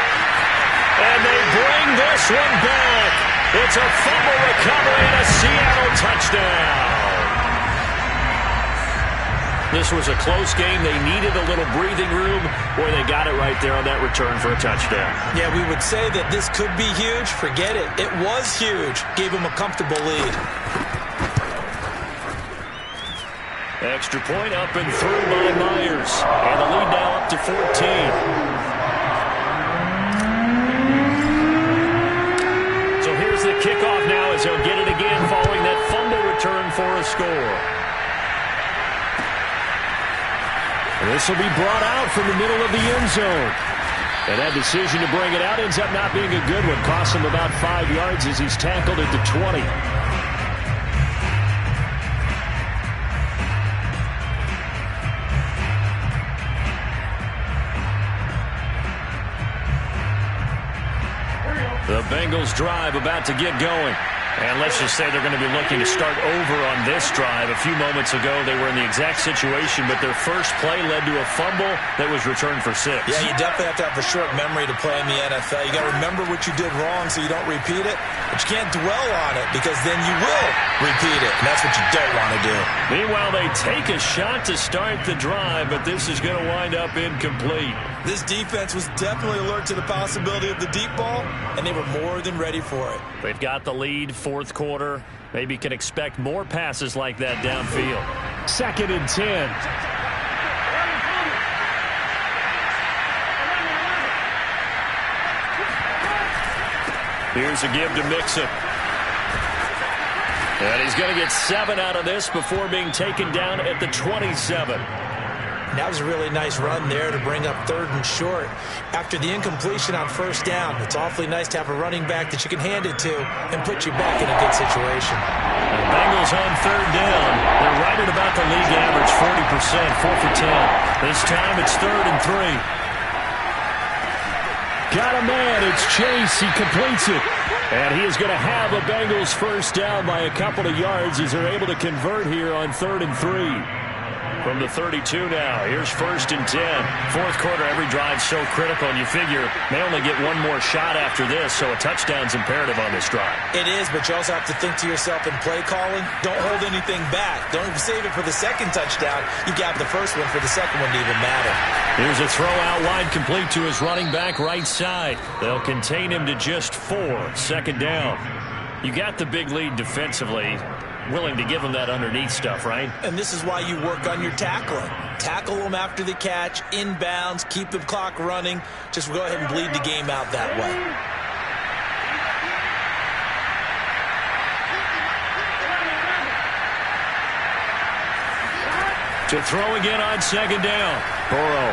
And they bring this one back. It's a fumble recovery and a Seattle touchdown. This was a close game. They needed a little breathing room, where they got it right there on that return for a touchdown. Yeah, we would say that this could be huge. Forget it. It was huge. Gave him a comfortable lead. Extra point up and through by Myers. And the lead now up to 14. So here's the kickoff now as they'll get it again following that fumble return for a score. This will be brought out from the middle of the end zone. And that decision to bring it out ends up not being a good one. Costs him about 5 yards as he's tackled at the 20. The Bengals drive about to get going. And let's just say they're going to be looking to start over on this drive. A few moments ago, they were in the exact situation, but their first play led to a fumble that was returned for 6. Yeah, you definitely have to have a short memory to play in the NFL. You got to remember what you did wrong so you don't repeat it, but you can't dwell on it because then you will repeat it, and that's what you don't want to do. Meanwhile, they take a shot to start the drive, but this is going to wind up incomplete. This defense was definitely alert to the possibility of the deep ball, and they were more than ready for it. They've got the lead, fourth quarter. Maybe can expect more passes like that downfield. 2nd and 10. Here's a give to Mixon. And he's going to get 7 out of this before being taken down at the 27. That was a really nice run there to bring up 3rd and short. After the incompletion on 1st down, it's awfully nice to have a running back that you can hand it to and put you back in a good situation. The Bengals on 3rd down. They're right at about the league average, 40%, 4 for 10. This time it's 3rd and 3. Got a man. It's Chase. He completes it. And he is going to have a Bengals first down by a couple of yards as they're able to convert here on 3rd and 3. From the 32 now, here's 1st and 10. Fourth quarter, every drive so critical, and you figure they only get one more shot after this, so a touchdown's imperative on this drive. It is, but you also have to think to yourself in play calling, don't hold anything back. Don't save it for the second touchdown. You got the first one for the second one to even matter. Here's a throw out wide complete to his running back right side. They'll contain him to just 4. 2nd down. You got the big lead defensively. willing to give them that underneath stuff, right? And this is why you work on your tackling. Tackle them after the catch, inbounds, keep the clock running. Just go ahead and bleed the game out that way. To throw again on second down. Burrow.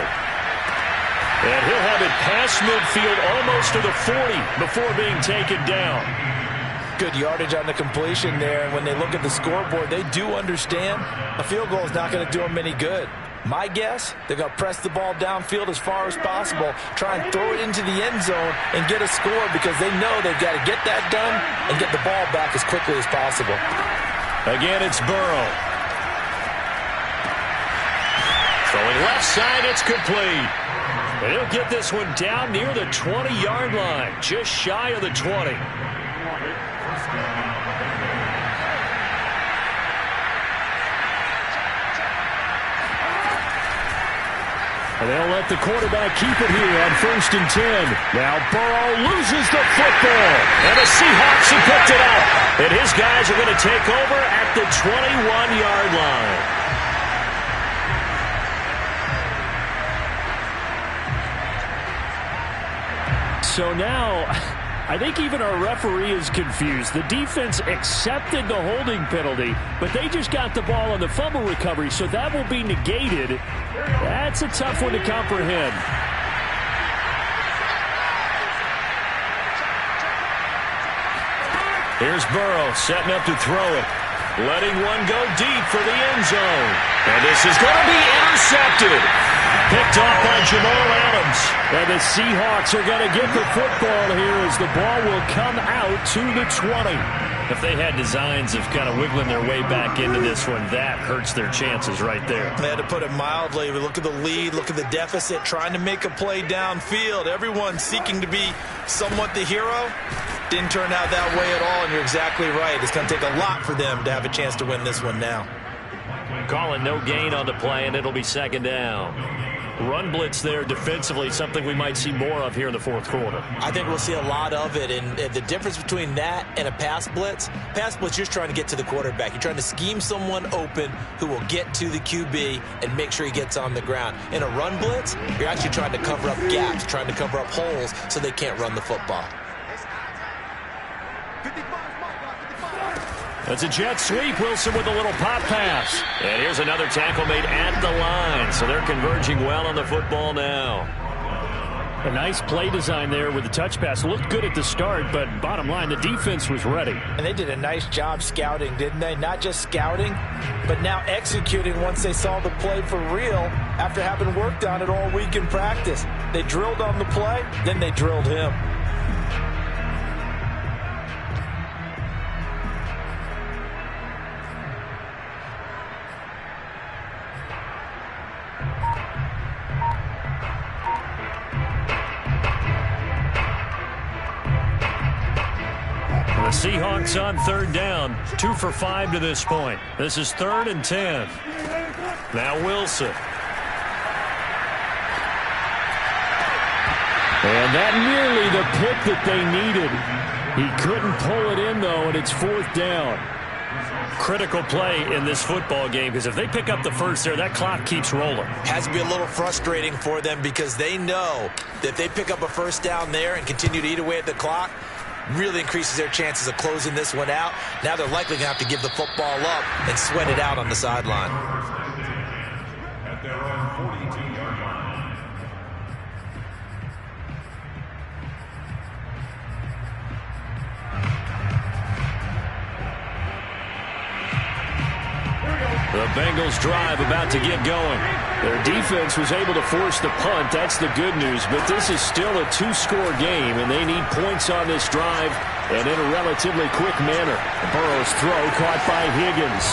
And he'll have it past midfield almost to the 40 before being taken down. Good yardage on the completion there. And when they look at the scoreboard, they do understand a field goal is not going to do them any good. My guess, they're going to press the ball downfield as far as possible, try and throw it into the end zone and get a score because they know they've got to get that done and get the ball back as quickly as possible. Again, it's Burrow. Throwing left side, it's complete. And he'll get this one down near the 20-yard line, just shy of the 20. And they'll let the quarterback keep it here on 1st and 10. Now Burrow loses the football. And the Seahawks have picked it up. And his guys are going to take over at the 21-yard line. So now, I think even our referee is confused. The defense accepted the holding penalty, but they just got the ball on the fumble recovery, so that will be negated. That's a tough one to comprehend. Here's Burrow setting up to throw it. Letting one go deep for the end zone. And this is going to be intercepted. Picked off by Jamal Adams. And the Seahawks are going to get the football here as the ball will come out to the 20. If they had designs of kind of wiggling their way back into this one, that hurts their chances right there. They had to put it mildly. We look at the lead, look at the deficit, trying to make a play downfield. Everyone seeking to be somewhat the hero. Didn't turn out that way at all, and you're exactly right. It's going to take a lot for them to have a chance to win this one now. Calling no gain on the play, and it'll be second down. Run blitz there defensively, something we might see more of here in the fourth quarter. I think we'll see a lot of it, and the difference between that and a pass blitz, you're just trying to get to the quarterback. You're trying to scheme someone open who will get to the QB and make sure he gets on the ground. In a run blitz, you're actually trying to cover up gaps, trying to cover up holes so they can't run the football. It's a jet sweep. Wilson with a little pop pass. And here's another tackle made at the line. So they're converging well on the football now. A nice play design there with the touch pass. Looked good at the start, but bottom line, the defense was ready. And they did a nice job scouting, didn't they? Not just scouting, but now executing once they saw the play for real after having worked on it all week in practice. They drilled on the play, then they drilled him. The Seahawks on third down, 2 for 5 to this point. This is 3rd and 10. Now Wilson. And that nearly the pick that they needed. He couldn't pull it in, though, and it's 4th down. Critical play in this football game, because if they pick up the first there, that clock keeps rolling. Has to be a little frustrating for them because they know that if they pick up a first down there and continue to eat away at the clock, really increases their chances of closing this one out. Now they're likely going to have to give the football up and sweat it out on the sideline. At their own 42-yard line. The Bengals drive about to get going. Their defense was able to force the punt. That's the good news. But this is still a 2-score game, and they need points on this drive and in a relatively quick manner. Burrow's throw caught by Higgins.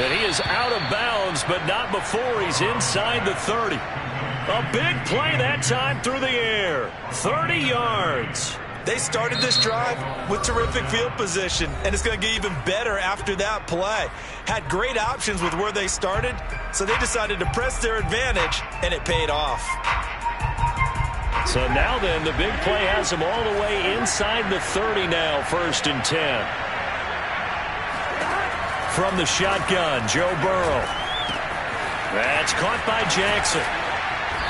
And he is out of bounds, but not before he's inside the 30. A big play that time through the air. 30 yards. They started this drive with terrific field position, and it's going to get even better after that play. Had great options with where they started, so they decided to press their advantage, and it paid off. So now then, the big play has them all the way inside the 30 now, 1st and 10. from the shotgun, Joe Burrow. That's caught by Jackson.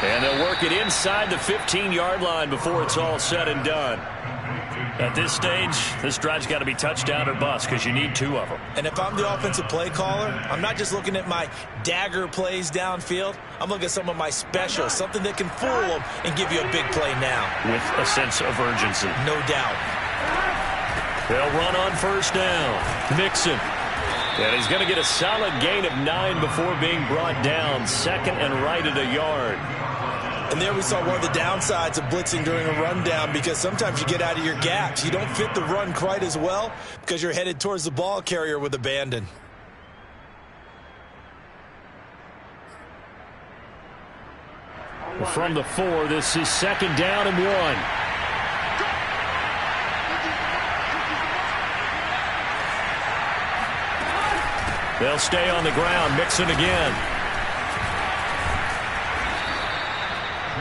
And they'll work it inside the 15-yard line before it's all said and done. At this stage, this drive's got to be touchdown or bust because you need 2 of them. And if I'm the offensive play caller, I'm not just looking at my dagger plays downfield. I'm looking at some of my specials, something that can fool them and give you a big play now. With a sense of urgency. No doubt. They'll run on first down. Mixon. And he's going to get a solid gain of 9 before being brought down. Second and right at a yard. And there we saw one of the downsides of blitzing during a rundown, because sometimes you get out of your gaps. You don't fit the run quite as well because you're headed towards the ball carrier with abandon. From the 4, this is second down and 1. They'll stay on the ground. Mixon again.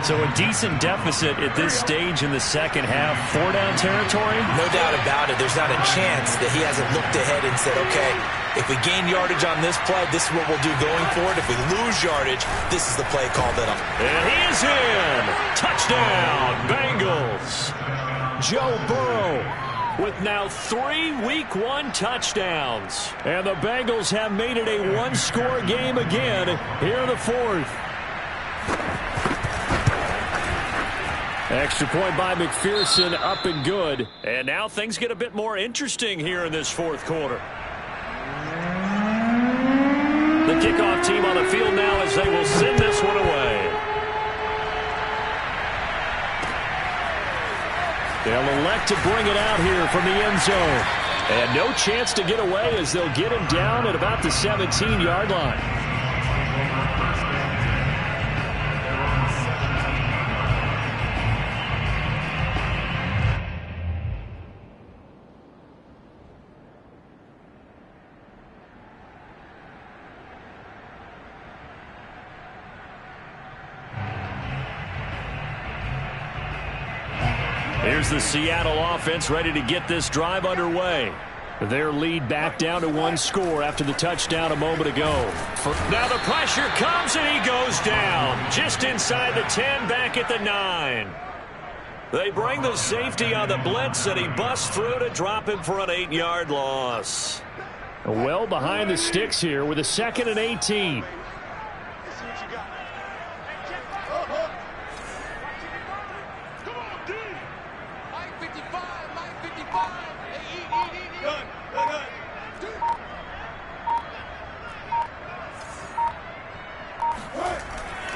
So a decent deficit at this stage in the second half. 4-down territory? No doubt about it. There's not a chance that he hasn't looked ahead and said, okay, if we gain yardage on this play, this is what we'll do going forward. If we lose yardage, this is the play call that I'm... And he is in. Touchdown, Bengals. Joe Burrow with now 3 Week 1 touchdowns. And the Bengals have made it a 1-score game again here in the 4th. Extra point by McPherson, up and good. And now things get a bit more interesting here in this 4th quarter. The kickoff team on the field now as they will send this one away. They'll elect to bring it out here from the end zone. And no chance to get away as they'll get him down at about the 17-yard line. Here's the Seattle offense ready to get this drive underway. Their lead back down to 1 score after the touchdown a moment ago. Now the pressure comes and he goes down. Just inside the 10, back at the 9. They bring the safety on the blitz and he busts through to drop him for an 8-yard loss. Well behind the sticks here with a 2nd and 18.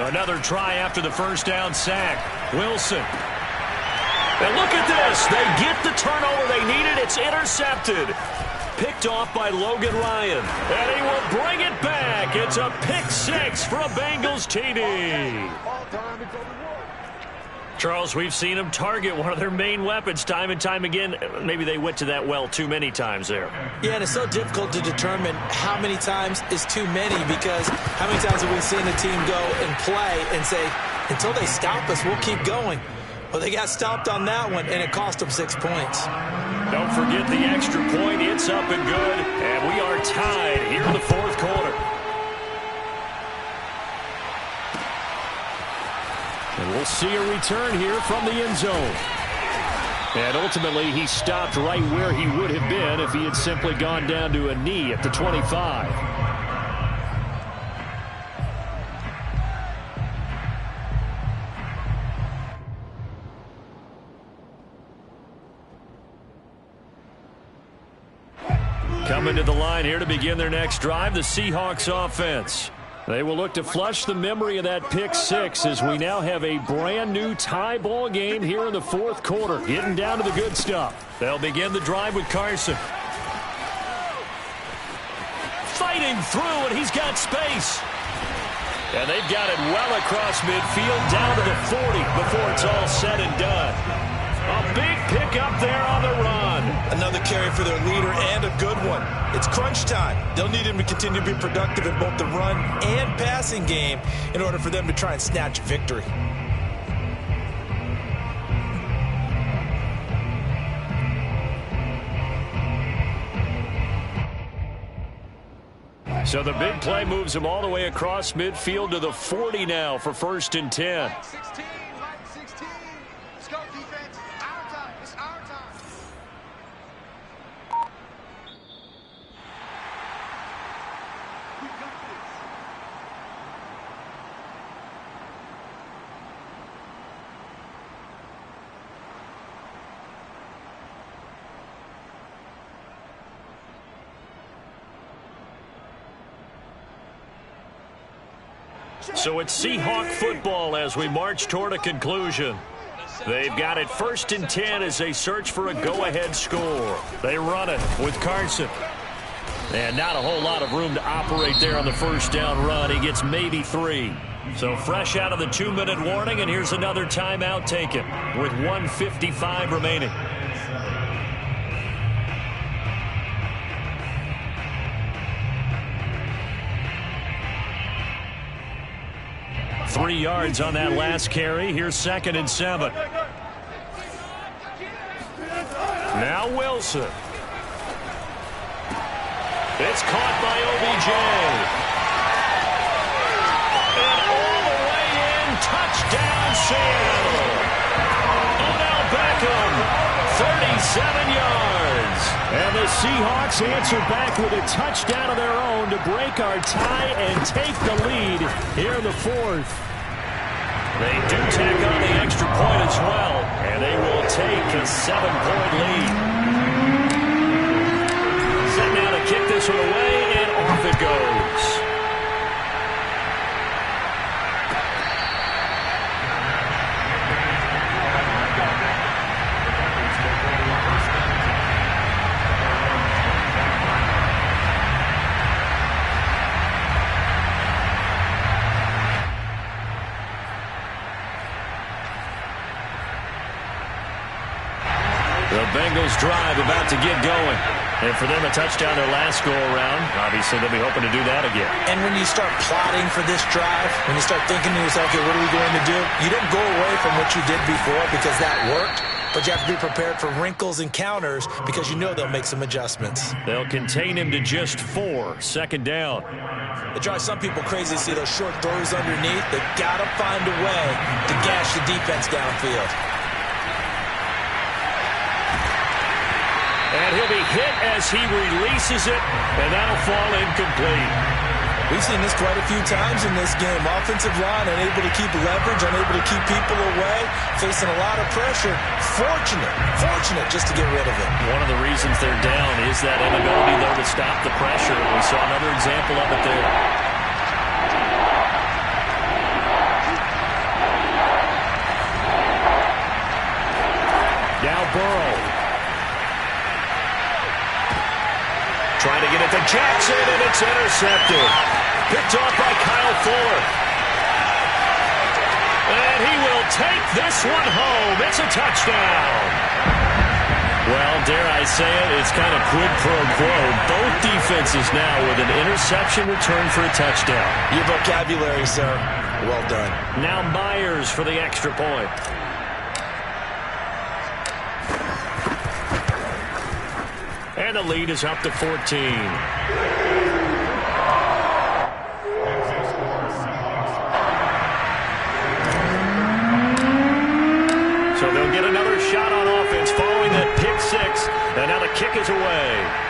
Another try after the first down sack. Wilson. And look at this. They get the turnover they needed. It's intercepted. Picked off by Logan Ryan. And he will bring it back. It's a pick 6 for a Bengals TD. Charles, we've seen them target one of their main weapons time and time again. Maybe they went to that well too many times there. Yeah, and it's so difficult to determine how many times is too many, because how many times have we seen a team go and play and say, until they stop us, we'll keep going. Well, they got stopped on that one, and it cost them 6 points. Don't forget the extra point. It's up and good, and we are tied here in the 4th quarter. And we'll see a return here from the end zone. And ultimately, he stopped right where he would have been if he had simply gone down to a knee at the 25. Coming to the line here to begin their next drive, the Seahawks offense. They will look to flush the memory of that pick 6 as we now have a brand new tie ball game here in the 4th quarter, getting down to the good stuff. They'll begin the drive with Carson. Fighting through, and he's got space. And they've got it well across midfield, down to the 40 before it's all said and done. A big pickup there on the run. Another carry for their leader, and a good one. It's crunch time. They'll need him to continue to be productive in both the run and passing game in order for them to try and snatch victory. So the big play moves him all the way across midfield to the 40 now for 1st and 10. Line 16, line 16. Let's go, defense. Our time. It's our time. We got this. So it's Seahawk football as we march toward a conclusion. They've got it 1st and 10 as they search for a go-ahead score. They run it with Carson. And not a whole lot of room to operate there on the first down run. He gets maybe 3. So fresh out of the 2-minute warning, and here's another timeout taken with 1:55 remaining. Three yards on that last carry. Here's 2nd and 7. Now Wilson. It's caught by OBJ. And all the way in, touchdown Seattle. Odell Beckham, 37 yards. And the Seahawks answer back with a touchdown of their own to break our tie and take the lead here in the 4th. They do tack on the extra point as well, and they will take a 7-point lead. Set now to kick this one away, and off it goes. The Bengals drive about to get going. And for them, a touchdown their last go-around. Obviously, they'll be hoping to do that again. And when you start plotting for this drive, when you start thinking to yourself, okay, what are we going to do? You don't go away from what you did before because that worked. But you have to be prepared for wrinkles and counters because you know they'll make some adjustments. They'll contain him to just 4. 2nd down. It drives some people crazy to see those short throws underneath. They've got to find a way to gash the defense downfield. And he'll be hit as he releases it, and that'll fall incomplete. We've seen this quite a few times in this game. Offensive line unable to keep leverage, unable to keep people away, facing a lot of pressure. Fortunate just to get rid of it. One of the reasons they're down is that inability, though, to stop the pressure. We saw another example of it there. Now Burrow. Trying to get it to Jackson, and it's intercepted. Picked off by Kyle Fuller. And he will take this one home. It's a touchdown. Well, dare I say it, it's kind of quid pro quo. Both defenses now with an interception return for a touchdown. Your vocabulary, sir. Well done. Now Myers for the extra point. And the lead is up to 14. So they'll get another shot on offense following that pick 6. And now the kick is away.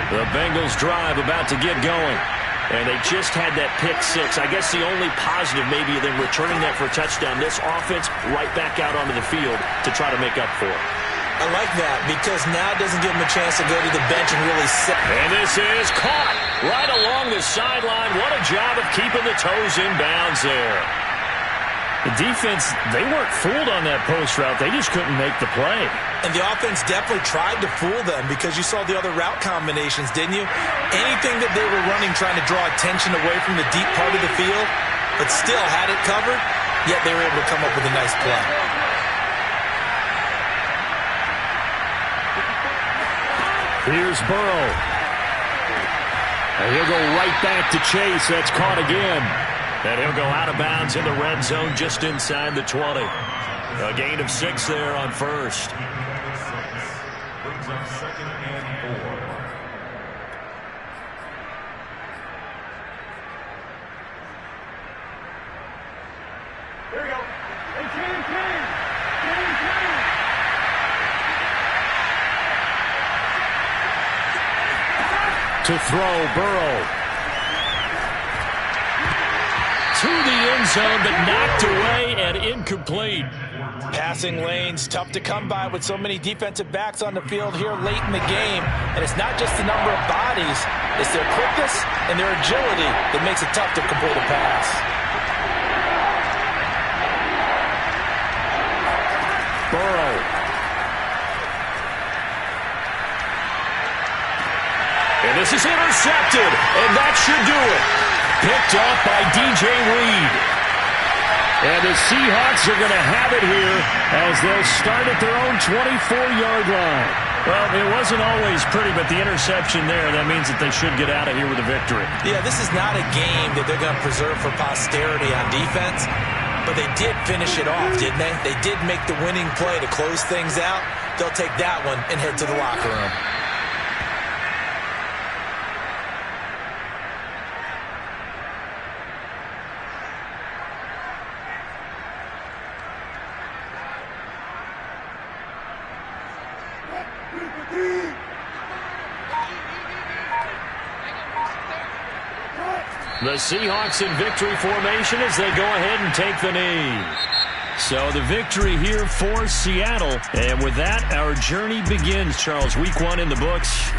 The Bengals drive about to get going. And they just had that pick 6. I guess the only positive maybe than returning that for a touchdown. This offense right back out onto the field to try to make up for it. I like that because now it doesn't give them a chance to go to the bench and really sit. And this is caught right along the sideline. What a job of keeping the toes in bounds there. The defense, they weren't fooled on that post route. They just couldn't make the play. And the offense definitely tried to fool them because you saw the other route combinations, didn't you? Anything that they were running trying to draw attention away from the deep part of the field, but still had it covered, yet they were able to come up with a nice play. Here's Burrow. And he'll go right back to Chase. That's caught again. And he'll go out of bounds in the red zone just inside the 20. A gain of 6 there on first. Brings up 2nd and 4. Here we go. To throw, Burrow. To the end zone, but knocked away and incomplete. Passing lanes, tough to come by with so many defensive backs on the field here late in the game. And it's not just the number of bodies, it's their quickness and their agility that makes it tough to complete a pass. Burrow. And this is intercepted, and that should do it. Picked off by DJ Reed. And the Seahawks are going to have it here as they'll start at their own 24-yard line. Well, it wasn't always pretty, but the interception there, that means that they should get out of here with a victory. Yeah, this is not a game that they're going to preserve for posterity on defense, but they did finish it off, didn't they? They did make the winning play to close things out. They'll take that one and head to the locker room. The Seahawks in victory formation as they go ahead and take the knee. So the victory here for Seattle. And with that, our journey begins, Charles. Week 1 in the books.